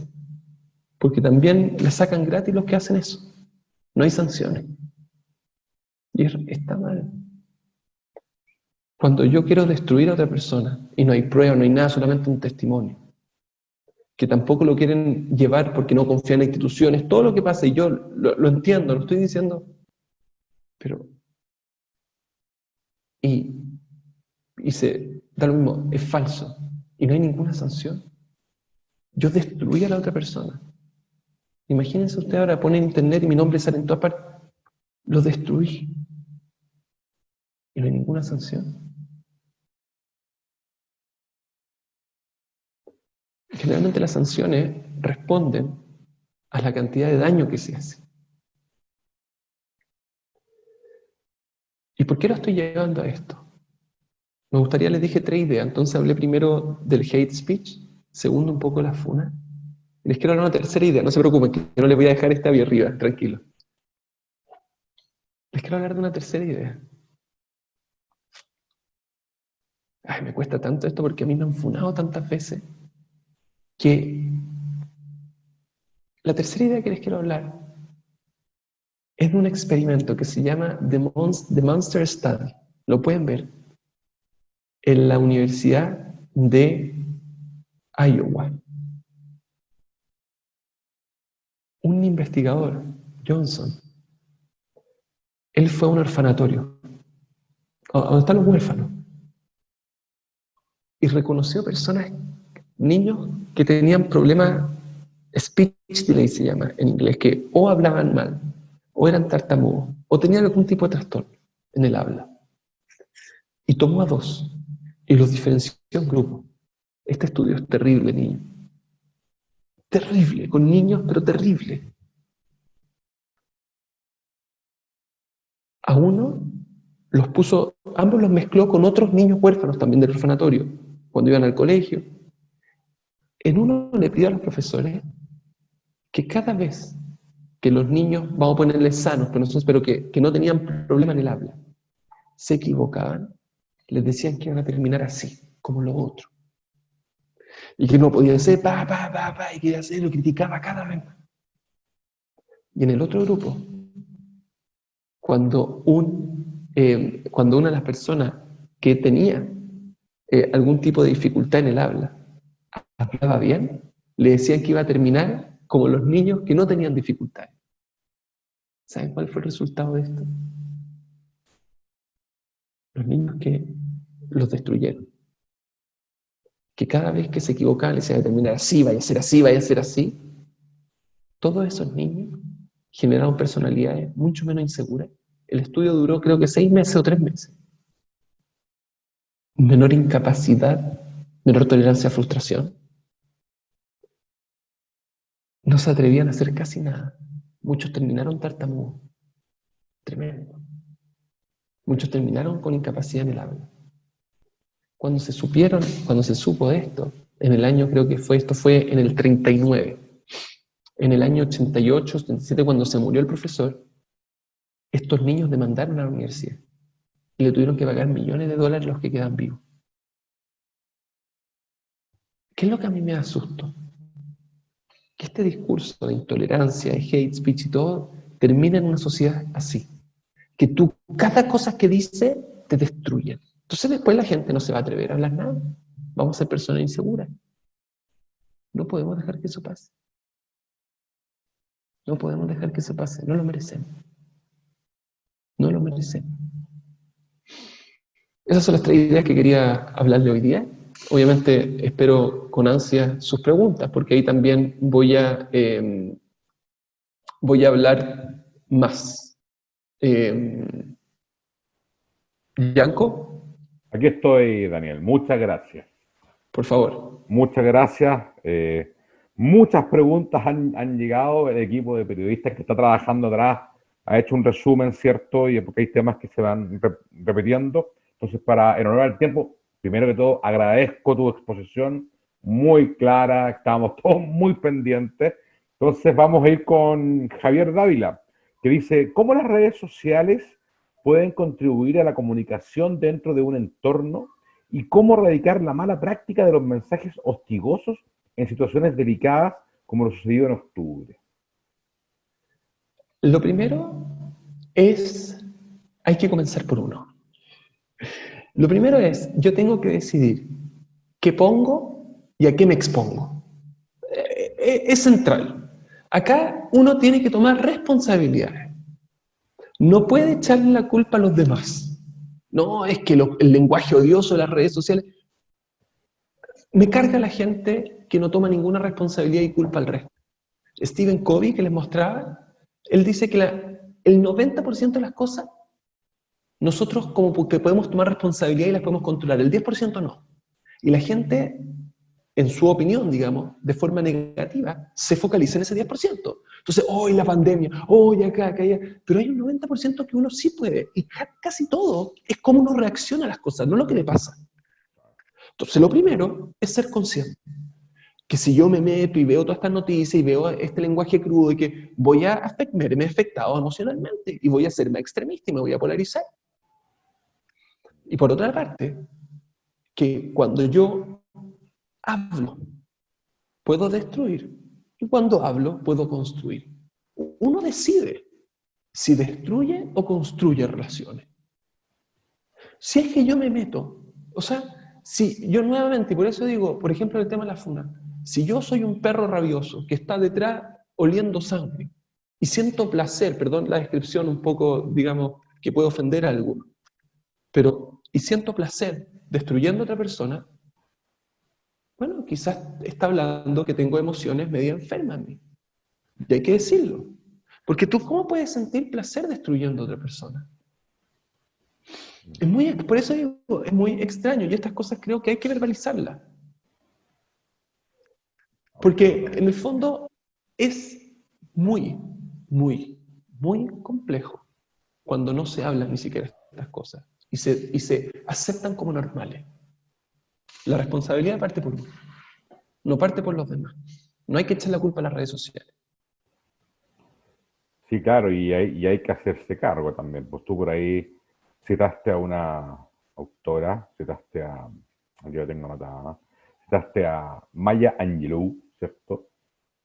Porque también le sacan gratis los que hacen eso. No hay sanciones. Y está mal. Cuando yo quiero destruir a otra persona y no hay prueba, no hay nada, solamente un testimonio, que tampoco lo quieren llevar porque no confían en instituciones, todo lo que pasa, y yo lo entiendo, lo estoy diciendo, pero y se da lo mismo, es falso, y no hay ninguna sanción. Yo destruí a la otra persona. Imagínense usted ahora, pone en internet y mi nombre sale en todas partes. Lo destruí. Y no hay ninguna sanción. Generalmente las sanciones responden a la cantidad de daño que se hace. ¿Y por qué lo estoy llevando a esto? Me gustaría, les dije 3 ideas. Entonces hablé primero del hate speech, segundo un poco de la funa. Y les quiero hablar de una tercera idea, no se preocupen, que no les voy a dejar esta bien arriba, tranquilo. Les quiero hablar de una tercera idea. Ay, me cuesta tanto esto porque a mí me han funado tantas veces que la tercera idea que les quiero hablar es de un experimento que se llama The Monster Study. Lo pueden ver en la Universidad de Iowa. Un investigador, Johnson, él fue a un orfanatorio, donde están los huérfanos, y reconoció personas, niños que tenían problemas, speech delay se llama en inglés, que o hablaban mal, o eran tartamudos, o tenían algún tipo de trastorno en el habla. Y tomó a 2 y los diferenció en grupos. Este estudio es terrible, niño. Terrible, con niños, pero terrible. A uno los puso, ambos los mezcló con otros niños huérfanos también del orfanatorio, cuando iban al colegio. En uno le pidió a los profesores que cada vez que los niños, vamos a ponerles sanos, pero que no tenían problema en el habla, se equivocaban, les decían que iban a terminar así, como los otros. Y que no podían ser y que se lo criticaba cada vez más. Y en el otro grupo, cuando una de las personas que tenía algún tipo de dificultad en el habla hablaba bien, le decían que iba a terminar como los niños que no tenían dificultades. ¿Saben cuál fue el resultado de esto? Los niños que los destruyeron. Que cada vez que se equivocaban le decían que terminar así, vaya a ser así, vaya a ser así. Todos esos niños generaron personalidades mucho menos inseguras. El estudio duró creo que 6 meses o 3 meses. Menor incapacidad, menor tolerancia a frustración. No se atrevían a hacer casi nada. Muchos terminaron tartamudos. Tremendo. Muchos terminaron con incapacidad en el habla. Cuando se supo de esto, en el año, creo que esto fue en el 39. En el año 88, 87, cuando se murió el profesor, estos niños demandaron a la universidad y le tuvieron que pagar millones de dólares a los que quedan vivos. ¿Qué es lo que a mí me asusta? Que este discurso de intolerancia, de hate speech y todo, termina en una sociedad así. Que cada cosa que dice, te destruye. Entonces después la gente no se va a atrever a hablar nada. Vamos a ser personas inseguras. No podemos dejar que eso pase. No podemos dejar que eso pase. No lo merecemos. No lo merecemos. Esas son las 3 ideas que quería hablarle hoy día. Obviamente espero con ansia sus preguntas, porque ahí también voy a hablar más. ¿Yanko? Aquí estoy, Daniel. Muchas gracias. Por favor. Muchas gracias. Muchas preguntas han llegado. El equipo de periodistas que está trabajando atrás ha hecho un resumen, ¿cierto? Y porque hay temas que se van repitiendo. Entonces, en honor al tiempo, primero que todo, agradezco tu exposición, muy clara, estábamos todos muy pendientes. Entonces, vamos a ir con Javier Dávila, que dice, ¿cómo las redes sociales pueden contribuir a la comunicación dentro de un entorno y cómo erradicar la mala práctica de los mensajes hostigosos en situaciones delicadas como lo sucedido en octubre? Lo primero es, hay que comenzar por uno. Lo primero es, yo tengo que decidir qué pongo y a qué me expongo. Es central. Acá uno tiene que tomar responsabilidades. No puede echarle la culpa a los demás. No, es que el lenguaje odioso de las redes sociales... Me carga la gente que no toma ninguna responsabilidad y culpa al resto. Stephen Covey, que les mostraba, él dice que el 90% de las cosas nosotros como que podemos tomar responsabilidad y las podemos controlar, el 10% no. Y la gente, en su opinión, digamos, de forma negativa, se focaliza en ese 10%. Entonces, hoy la pandemia, hoy acá, allá. Pero hay un 90% que uno sí puede. Y casi todo es cómo uno reacciona a las cosas, no lo que le pasa. Entonces, lo primero es ser consciente. Que si yo me meto y veo todas estas noticias y veo este lenguaje crudo y que voy a verme afectado emocionalmente y voy a ser más extremista y me voy a polarizar. Y por otra parte, que cuando yo hablo, puedo destruir. Y cuando hablo, puedo construir. Uno decide si destruye o construye relaciones. Si es que yo me meto, o sea, si yo nuevamente, y por eso digo, por ejemplo, el tema de la funa, si yo soy un perro rabioso que está detrás oliendo sangre y siento placer, perdón la descripción un poco, digamos, que puede ofender a alguno, pero y siento placer destruyendo a otra persona, bueno, quizás está hablando que tengo emociones medio enfermas en mí. Y hay que decirlo. Porque tú, ¿cómo puedes sentir placer destruyendo a otra persona? por eso digo, es muy extraño, y estas cosas creo que hay que verbalizarlas. Porque en el fondo es muy, muy, muy complejo cuando no se hablan ni siquiera estas cosas y se aceptan como normales. La responsabilidad parte por uno, no parte por los demás. No hay que echar la culpa a las redes sociales. Sí, claro, y hay que hacerse cargo también. Pues tú por ahí citaste a una autora, citaste a, aquí la tengo anotada, citaste a Maya Angelou, ¿cierto?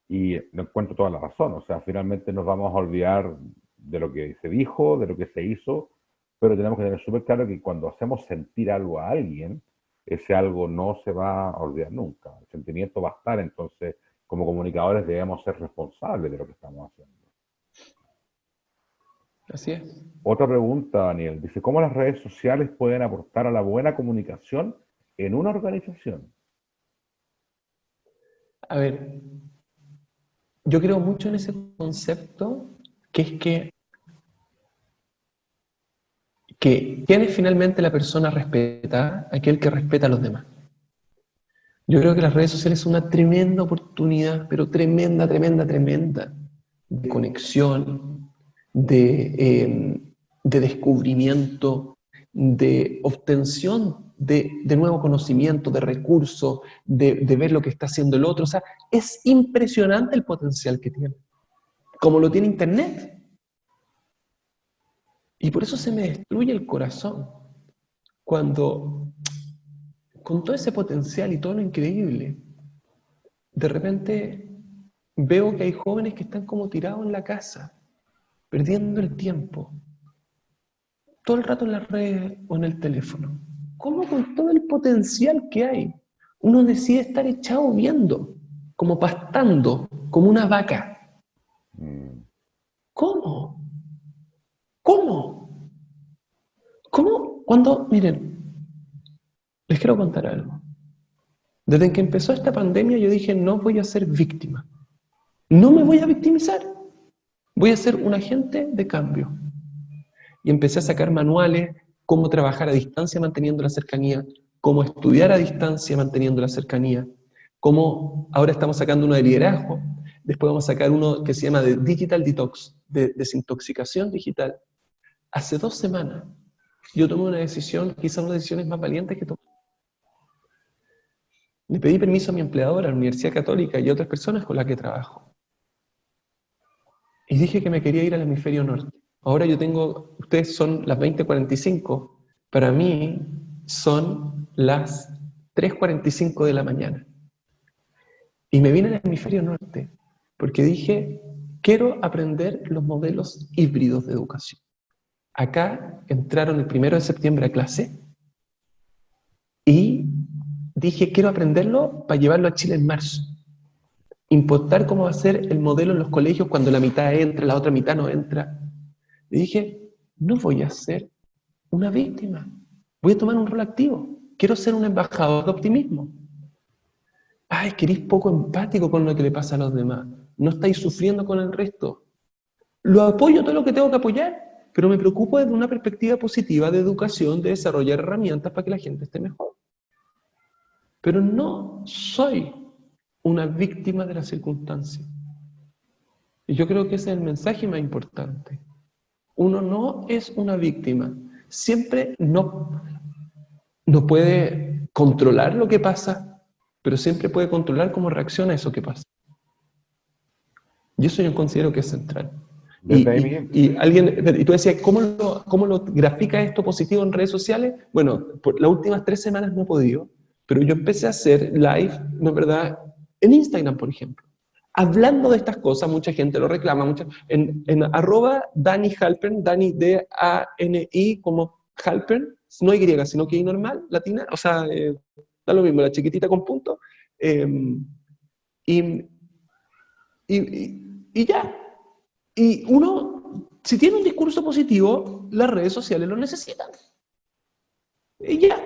Y no encuentro toda la razón. O sea, finalmente nos vamos a olvidar de lo que se dijo, de lo que se hizo, pero tenemos que tener súper claro que cuando hacemos sentir algo a alguien, ese algo no se va a olvidar nunca. El sentimiento va a estar, entonces, como comunicadores debemos ser responsables de lo que estamos haciendo. Así es. Otra pregunta, Daniel. Dice, ¿cómo las redes sociales pueden aportar a la buena comunicación en una organización? A ver, yo creo mucho en ese concepto, que es que ¿quién es finalmente la persona respetada? Aquel que respeta a los demás. Yo creo que las redes sociales son una tremenda oportunidad, pero tremenda, tremenda, tremenda, de conexión, de descubrimiento, de obtención de nuevo conocimiento, de recursos, de ver lo que está haciendo el otro. O sea, es impresionante el potencial que tiene, como lo tiene Internet. Y por eso se me destruye el corazón cuando, con todo ese potencial y todo lo increíble, de repente veo que hay jóvenes que están como tirados en la casa, perdiendo el tiempo, todo el rato en las redes o en el teléfono. ¿Cómo con todo el potencial que hay, uno decide estar echado viendo, como pastando, como una vaca? Mm, ¿Cómo? ¿Cómo? ¿Cómo? Cuando, miren, les quiero contar algo. Desde que empezó esta pandemia yo dije, no voy a ser víctima. No me voy a victimizar. Voy a ser un agente de cambio. Y empecé a sacar manuales, cómo trabajar a distancia manteniendo la cercanía, cómo estudiar a distancia manteniendo la cercanía, cómo ahora estamos sacando uno de liderazgo, después vamos a sacar uno que se llama de Digital Detox, de desintoxicación digital. Hace 2 semanas yo tomé una decisión, quizás una de las decisiones más valientes que tomé. Le pedí permiso a mi empleador, a la Universidad Católica y a otras personas con las que trabajo. Y dije que me quería ir al hemisferio norte. Ahora yo tengo, ustedes son las 20:45, para mí son las 3:45 de la mañana. Y me vine al hemisferio norte porque dije, quiero aprender los modelos híbridos de educación. Acá entraron el 1 de septiembre a clase y dije, quiero aprenderlo para llevarlo a Chile en marzo. Importar cómo va a ser el modelo en los colegios cuando la mitad entra, la otra mitad no entra. Y dije, no voy a ser una víctima, voy a tomar un rol activo. Quiero ser un embajador de optimismo. Ay, queréis poco empático con lo que le pasa a los demás. No estáis sufriendo con el resto. Lo apoyo todo lo que tengo que apoyar, pero me preocupo desde una perspectiva positiva de educación, de desarrollar herramientas para que la gente esté mejor. Pero no soy una víctima de las circunstancias. Y yo creo que ese es el mensaje más importante. Uno no es una víctima. Siempre no puede controlar lo que pasa, pero siempre puede controlar cómo reacciona a eso que pasa. Y eso yo considero que es central. desde ahí mismo. Y tú decías, ¿cómo lo grafica esto positivo en redes sociales? Bueno, por las últimas 3 semanas no he podido, pero yo empecé a hacer live, ¿no es verdad?, en Instagram, por ejemplo. Hablando de estas cosas, mucha gente lo reclama, en @Dani Halpern, Dani D-A-N-I, como Halpern, no Y, sino que I normal, latina, o sea, da lo mismo, la chiquitita con punto, y, y ya. Y uno, si tiene un discurso positivo, las redes sociales lo necesitan. Y ya.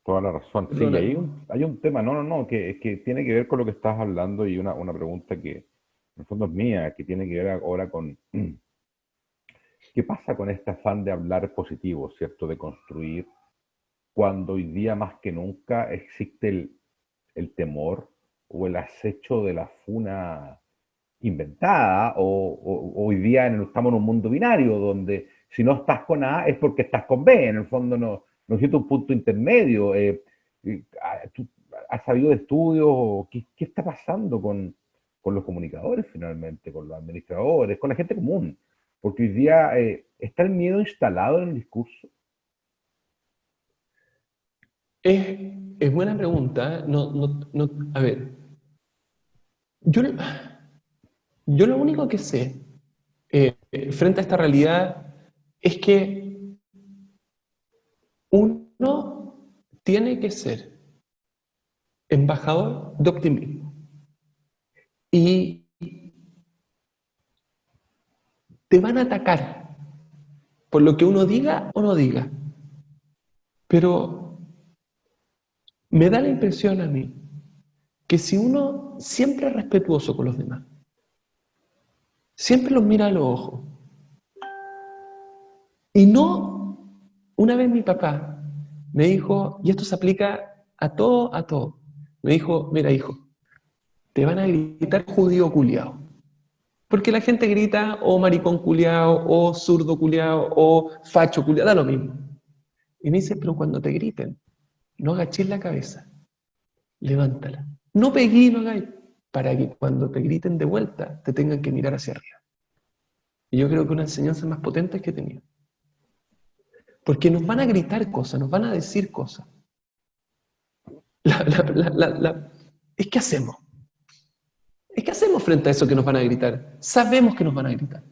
Toda la razón. Sí, y Perdona. hay un tema, que tiene que ver con lo que estás hablando y una pregunta que en el fondo es mía, que tiene que ver ahora con ¿Qué pasa con este afán de hablar positivo, ¿cierto? De construir, cuando hoy día más que nunca existe el temor o el acecho de la funa inventada, o hoy día estamos en un mundo binario donde si no estás con A es porque estás con B, en el fondo no existe un punto intermedio. ¿Tú has sabido de estudios? ¿Qué está pasando con los comunicadores finalmente, con los administradores, con la gente común? Porque hoy día está el miedo instalado en el discurso. Es buena pregunta. A ver, yo, yo lo único que sé frente a esta realidad es que uno tiene que ser embajador de optimismo. Y te van a atacar por lo que uno diga o no diga. Pero me da la impresión a mí que si uno siempre es respetuoso con los demás, siempre los mira a los ojos, y no, una vez mi papá me dijo, y esto se aplica a todo, me dijo, mira hijo, te van a gritar judío culiao. Porque la gente grita o maricón culiao, o zurdo culiao, o facho culiao, da lo mismo. Y me dice, pero cuando te griten, no agaches la cabeza, levántala. No peguí, no hagáis, para que cuando te griten de vuelta, te tengan que mirar hacia arriba. Y yo creo que una enseñanza más potente que he tenido. Porque nos van a gritar cosas, nos van a decir cosas. ¿Es qué hacemos? ¿Es qué hacemos frente a eso que nos van a gritar? Sabemos que nos van a gritar.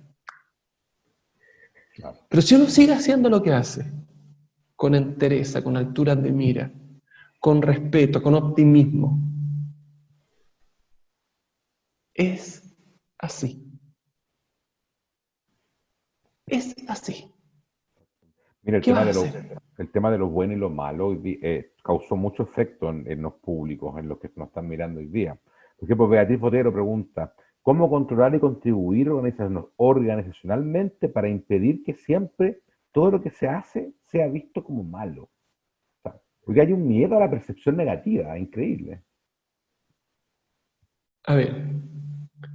Claro. Pero si uno sigue haciendo lo que hace, con entereza, con altura de mira, con respeto, con optimismo, es así. Es así. Mira, ¿Qué vas a hacer? el tema de lo bueno y lo malo causó mucho efecto en los públicos, en los que nos están mirando hoy día. Por ejemplo, Beatriz Botero pregunta, ¿cómo controlar y contribuir organizacionalmente para impedir que siempre todo lo que se hace sea visto como malo? O sea, porque hay un miedo a la percepción negativa, increíble. A ver,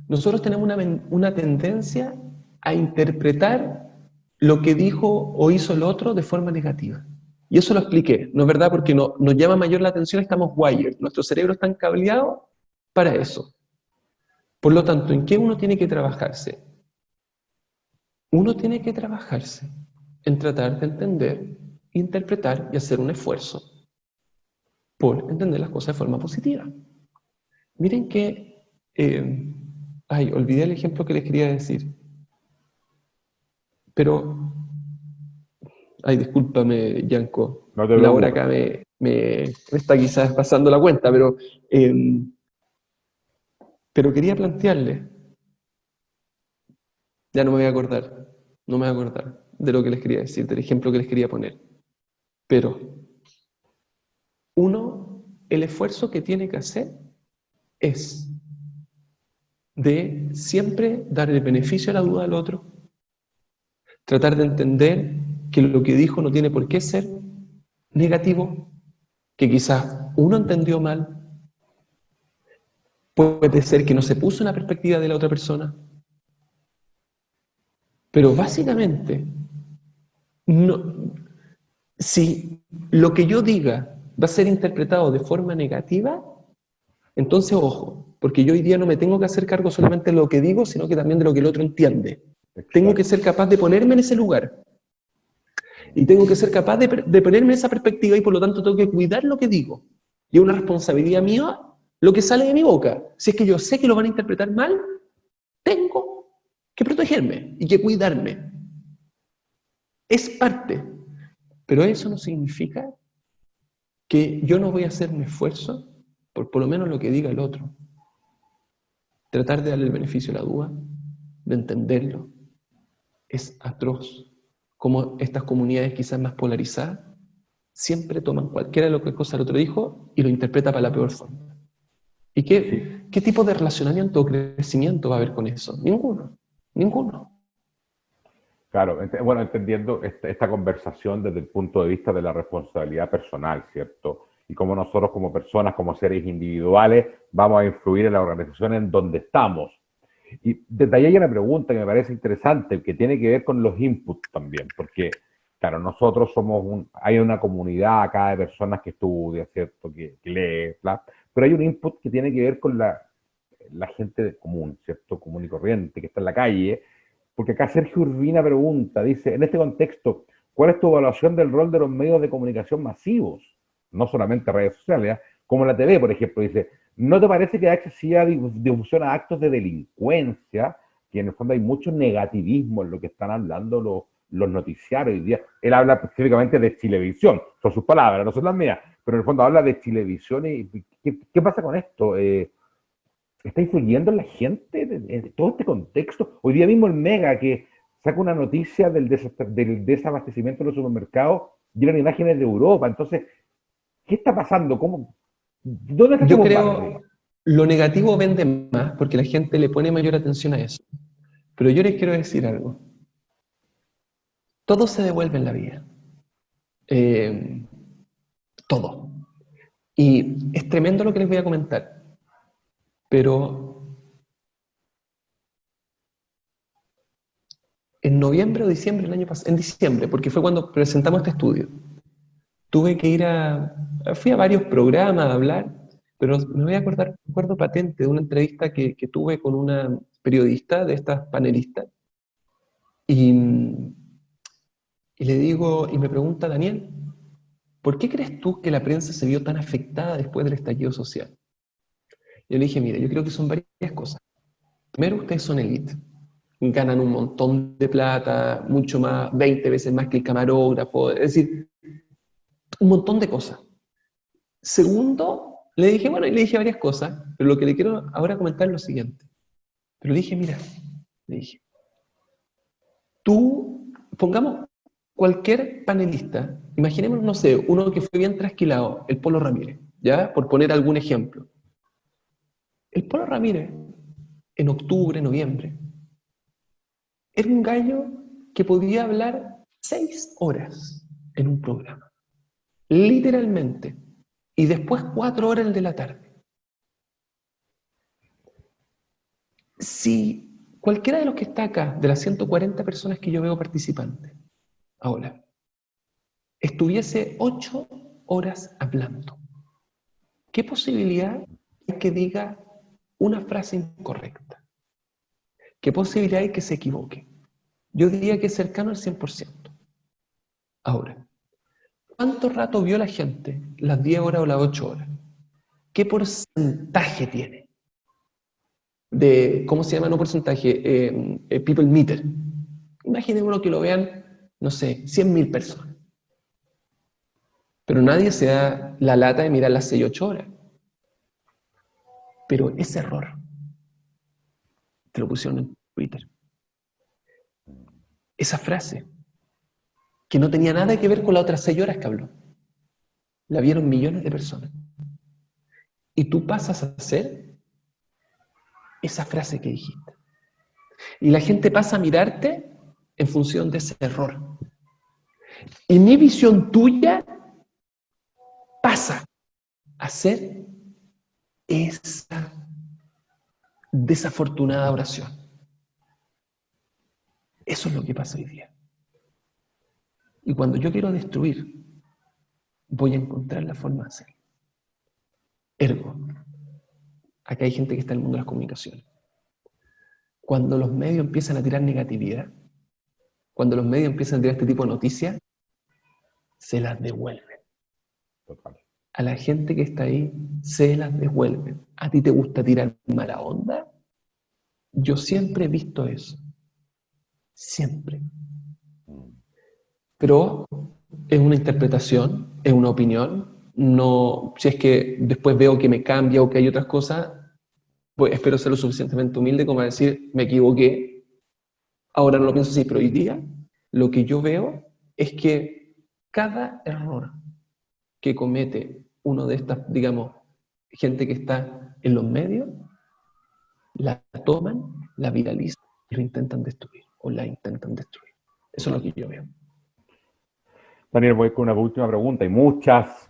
nosotros tenemos una tendencia a interpretar lo que dijo o hizo el otro de forma negativa. Y eso lo expliqué, ¿no es verdad? Porque nos llama mayor la atención, estamos wired, nuestro cerebro está cableado para eso. Por lo tanto, ¿en qué uno tiene que trabajarse? Uno tiene que trabajarse en tratar de entender, interpretar y hacer un esfuerzo por entender las cosas de forma positiva. Miren que... olvidé el ejemplo que les quería decir. Pero... discúlpame, Yanko. No te La hora preocupes. acá me está quizás pasando la cuenta, pero quería plantearle. Ya no me voy a acordar. No me voy a acordar de lo que les quería decir, del ejemplo que les quería poner. Pero, el esfuerzo que tiene que hacer es de siempre dar el beneficio a la duda al otro, tratar de entender que lo que dijo no tiene por qué ser negativo, que quizás uno entendió mal, puede ser que no se puso en la perspectiva de la otra persona, pero básicamente, si lo que yo diga va a ser interpretado de forma negativa, entonces ojo, porque yo hoy día no me tengo que hacer cargo solamente de lo que digo, sino que también de lo que el otro entiende. Exacto. Tengo que ser capaz de ponerme en ese lugar. Y tengo que ser capaz de ponerme en esa perspectiva y por lo tanto tengo que cuidar lo que digo. Y es una responsabilidad mía lo que sale de mi boca. Si es que yo sé que lo van a interpretar mal, tengo que protegerme y que cuidarme. Es parte. Pero eso no significa que yo no voy a hacer un esfuerzo por lo menos lo que diga el otro. Tratar de darle el beneficio a la duda, de entenderlo. Es atroz. Como estas comunidades quizás más polarizadas siempre toman cualquiera de lo que cosa el otro dijo y lo interpreta para la peor forma. ¿Y qué tipo de relacionamiento o crecimiento va a haber con eso? Ninguno. Claro, bueno, entendiendo esta conversación desde el punto de vista de la responsabilidad personal, ¿cierto? Y cómo nosotros como personas, como seres individuales, vamos a influir en la organización en donde estamos. Y desde ahí hay una pregunta que me parece interesante, que tiene que ver con los inputs también, porque, claro, nosotros hay una comunidad acá de personas que estudia, ¿cierto? Que lee, bla, pero hay un input que tiene que ver con la gente común, ¿cierto? Común y corriente, que está en la calle, porque acá Sergio Urbina pregunta, dice, en este contexto, ¿cuál es tu evaluación del rol de los medios de comunicación masivos? No solamente redes sociales, ¿eh? Como la TV, por ejemplo, dice, ¿no te parece que da excesiva difusión a actos de delincuencia? Que en el fondo hay mucho negativismo en lo que están hablando los noticiarios hoy día. Él habla específicamente de Chilevisión, son sus palabras, no son las mías, pero en el fondo habla de Chilevisión y ¿qué pasa con esto? ¿Está influyendo en la gente en todo este contexto? Hoy día mismo el Mega, que saca una noticia del desabastecimiento de los supermercados, llevan imágenes de Europa. Entonces, ¿qué está pasando? ¿Dónde está Yo como parte? creo lo negativo vende más porque la gente le pone mayor atención a eso. Pero yo les quiero decir algo. Todo se devuelve en la vida. Eh, todo. Y es tremendo lo que les voy a comentar. Pero en noviembre o diciembre del año pasado, en diciembre, porque fue cuando presentamos este estudio, tuve que fui a varios programas a hablar, pero me voy a acordar, recuerdo patente de una entrevista que tuve con una periodista de estas panelistas, y, y le digo, y me pregunta, Daniel, ¿por qué crees tú que la prensa se vio tan afectada después del estallido social? Yo le dije, mira, yo creo que son varias cosas. Primero, ustedes son élite, ganan un montón de plata, mucho más, 20 veces más que el camarógrafo, es decir, un montón de cosas. Segundo, le dije, bueno, y le dije varias cosas, pero lo que le quiero ahora comentar es lo siguiente. Pero le dije, mira, le dije, tú, pongamos cualquier panelista, imaginemos, no sé, uno que fue bien trasquilado, el Polo Ramírez, ¿ya? Por poner algún ejemplo. El Polo Ramírez, en octubre, noviembre, era un gallo que podía hablar 6 horas en un programa, literalmente, y después 4 horas el de la tarde. Si cualquiera de los que está acá, de las 140 personas que yo veo participantes, ahora, estuviese 8 horas hablando, ¿qué posibilidad hay que diga una frase incorrecta? ¿Qué posibilidad hay que se equivoque? Yo diría que es cercano al 100%. Ahora, ¿cuánto rato vio la gente las 10 horas o las 8 horas? ¿Qué porcentaje tiene? De, ¿cómo se llama? No porcentaje, people meter. Imaginémonos que lo vean, no sé, 100.000 personas. Pero nadie se da la lata de mirar las 6 8 horas. Pero ese error, te lo pusieron en Twitter. Esa frase, que no tenía nada que ver con las otras 6 horas que habló, la vieron millones de personas. Y tú pasas a hacer esa frase que dijiste. Y la gente pasa a mirarte en función de ese error. Y mi visión tuya pasa a ser esa desafortunada oración. Eso es lo que pasa hoy día. Y cuando yo quiero destruir, voy a encontrar la forma de hacerlo. Ergo, acá hay gente que está en el mundo de las comunicaciones. Cuando los medios empiezan a tirar negatividad, cuando los medios empiezan a tirar este tipo de noticias, se las devuelven. Total. A la gente que está ahí, se las devuelven. ¿A ti te gusta tirar mala onda? Yo siempre he visto eso. Siempre. Pero es una interpretación, es una opinión. No, si es que después veo que me cambia o que hay otras cosas, pues espero ser lo suficientemente humilde como a decir, me equivoqué, ahora no lo pienso así, pero hoy día lo que yo veo es que cada error que comete uno de estas, digamos, gente que está en los medios, la toman, la viralizan y lo intentan destruir o la intentan destruir. Eso es lo que yo veo. Daniel, voy con una última pregunta, y muchas,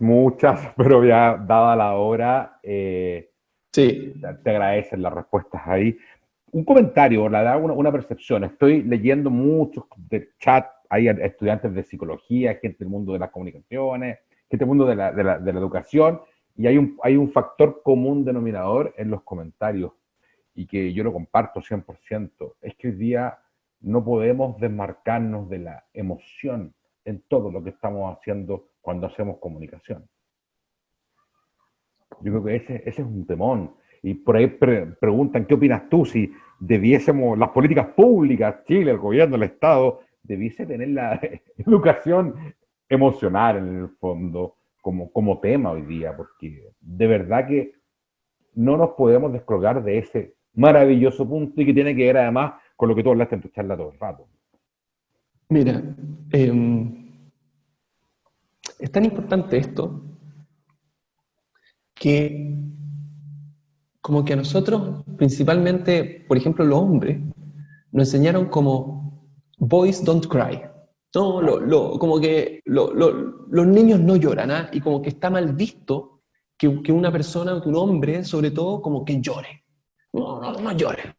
pero ya dada la hora, Sí. te agradecen las respuestas ahí. Un comentario, la verdad, una percepción. Estoy leyendo muchos de chat, hay estudiantes de psicología, gente del mundo de las comunicaciones, gente del mundo de la educación, y hay un factor común denominador en los comentarios, y que yo lo comparto 100%, es que hoy día no podemos desmarcarnos de la emoción en todo lo que estamos haciendo cuando hacemos comunicación. Yo creo que ese es un temón. Y por ahí preguntan, ¿qué opinas tú si debiésemos, las políticas públicas, Chile, el gobierno, el Estado, debiese tener la educación emocional en el fondo como tema hoy día? Porque de verdad que no nos podemos descolgar de ese maravilloso punto, y que tiene que ver además con lo que tú hablaste en tu charla todo el rato. Mira, es tan importante esto que como que a nosotros, principalmente, por ejemplo, los hombres, nos enseñaron como boys don't cry. No, como que los niños no lloran, ¿ah? Y como que está mal visto que una persona, que un hombre, sobre todo, como que llore. No llore.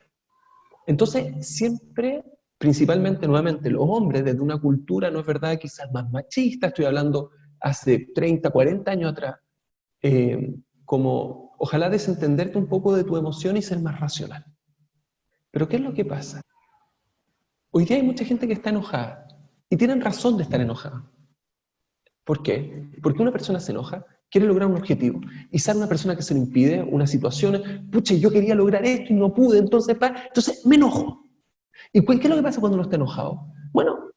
Entonces, siempre, principalmente, nuevamente, los hombres, desde una cultura, no es verdad, quizás más machista, estoy hablando hace 30, 40 años atrás, como ojalá desentenderte un poco de tu emoción y ser más racional. Pero ¿qué es lo que pasa? Hoy día hay mucha gente que está enojada, y tienen razón de estar enojada. ¿Por qué? Porque una persona se enoja, quiere lograr un objetivo, y sale una persona que se le impide una situación, pucha, yo quería lograr esto y no pude, entonces me enojo. ¿Y qué es lo que pasa cuando uno está enojado? Bueno,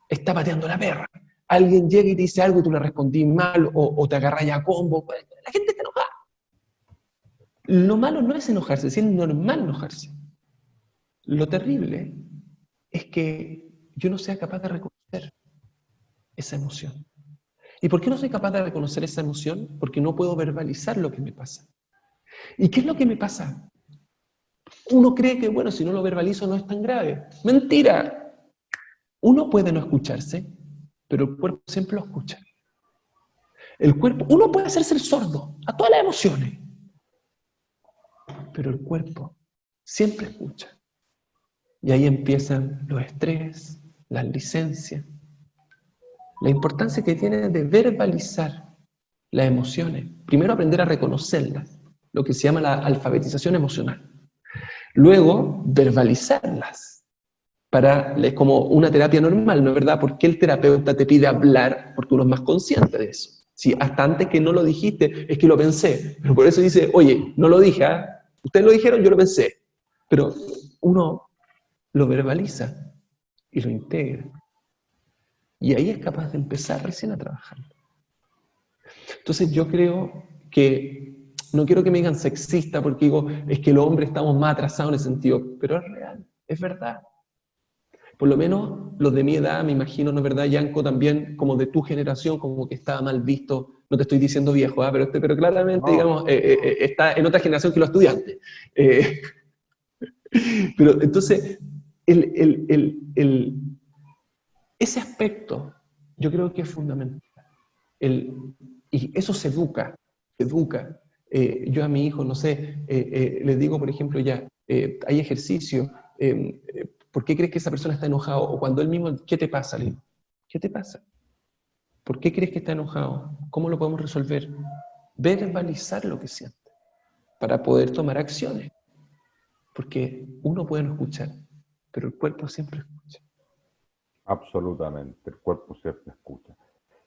está pateando la perra. Alguien llega y te dice algo y tú le respondís mal, o te agarras a combo. La gente está enojada. Lo malo no es enojarse, es normal enojarse. Lo terrible es que yo no sea capaz de reconocer esa emoción. ¿Y por qué no soy capaz de reconocer esa emoción? Porque no puedo verbalizar lo que me pasa. ¿Y qué es lo que me pasa? Uno cree que, bueno, si no lo verbalizo no es tan grave. ¡Mentira! Uno puede no escucharse, pero el cuerpo siempre lo escucha. El cuerpo, uno puede hacerse el sordo a todas las emociones, pero el cuerpo siempre escucha. Y ahí empiezan los estrés, las licencias, la importancia que tiene de verbalizar las emociones. Primero aprender a reconocerlas, lo que se llama la alfabetización emocional. Luego, verbalizarlas. Es como una terapia normal, ¿no es verdad? ¿Por qué el terapeuta te pide hablar? Porque uno es más consciente de eso. Si hasta antes que no lo dijiste, es que lo pensé. Pero por eso dice, oye, no lo dije, ¿eh? Ustedes lo dijeron, yo lo pensé. Pero uno lo verbaliza y lo integra. Y ahí es capaz de empezar recién a trabajar. Entonces yo creo que, no quiero que me digan sexista porque digo, es que los hombres estamos más atrasados en ese sentido, pero es real, es verdad. Por lo menos los de mi edad, me imagino, ¿no es verdad, Yanko? También como de tu generación, como que estaba mal visto, no te estoy diciendo viejo, ¿eh? pero claramente, no, digamos, está en otra generación que los estudiantes. Pero entonces, ese aspecto yo creo que es fundamental. Y eso se educa. Yo a mi hijo, no sé, les digo, por ejemplo, hay ejercicio. ¿Por qué crees que esa persona está enojada? O cuando él mismo, ¿qué te pasa? Le digo, ¿qué te pasa? ¿Por qué crees que está enojado? ¿Cómo lo podemos resolver? Verbalizar lo que siente para poder tomar acciones. Porque uno puede no escuchar, pero el cuerpo siempre escucha. Absolutamente, el cuerpo siempre escucha.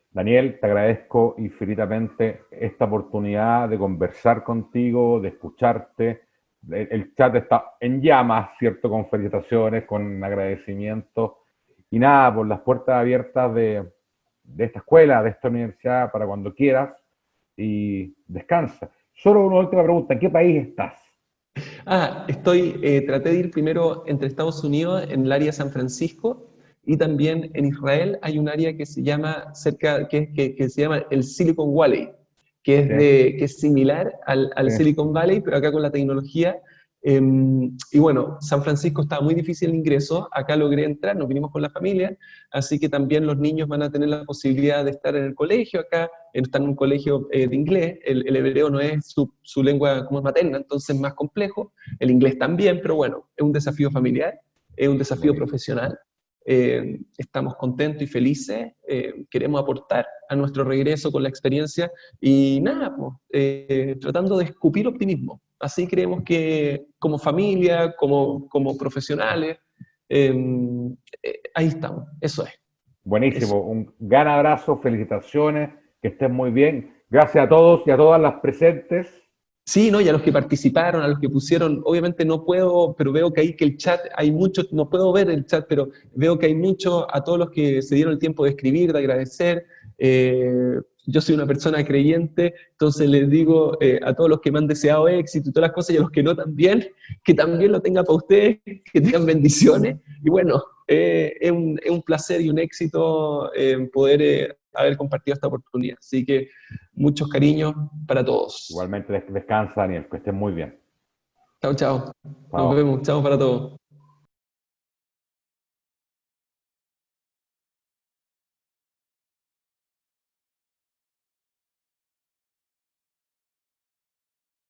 Daniel, te agradezco infinitamente esta oportunidad de conversar contigo, de escucharte. El chat está en llamas, ¿cierto? Con felicitaciones, con agradecimientos. Y nada, por las puertas abiertas de esta escuela, de esta universidad, para cuando quieras. Y descansa. Solo una última pregunta, ¿en qué país estás? Traté de ir primero entre Estados Unidos, en el área de San Francisco, y también en Israel hay un área que se llama que se llama el Silicon Valley, que es similar al Silicon Valley, pero acá con la tecnología, Y bueno, San Francisco estaba muy difícil el ingreso, acá logré entrar, nos vinimos con la familia, así que también los niños van a tener la posibilidad de estar en el colegio acá, están en un colegio de inglés, el hebreo no es su lengua como es materna, entonces es más complejo, el inglés también, pero bueno, es un desafío familiar, es un desafío profesional. Estamos contentos y felices, queremos aportar a nuestro regreso con la experiencia y nada, pues, tratando de escupir optimismo. Así creemos que como familia, como profesionales, ahí estamos, eso es. Buenísimo, Eso. un gran abrazo, felicitaciones, que estén muy bien. Gracias a todos y a todas las presentes. Sí, ¿no? Y a los que participaron, a los que pusieron, obviamente no puedo, pero veo que ahí que el chat, hay muchos, no puedo ver el chat, pero veo que hay muchos, a todos los que se dieron el tiempo de escribir, de agradecer. Yo soy una persona creyente, entonces les digo a todos los que me han deseado éxito y todas las cosas, y a los que no también, que también lo tenga para ustedes, que tengan bendiciones. Y bueno, es un placer y un éxito poder haber compartido esta oportunidad. Así que muchos cariños para todos. Igualmente descansa, Daniel, que estén muy bien. Chao, chao. Nos Chao. vemos. Chao para todos.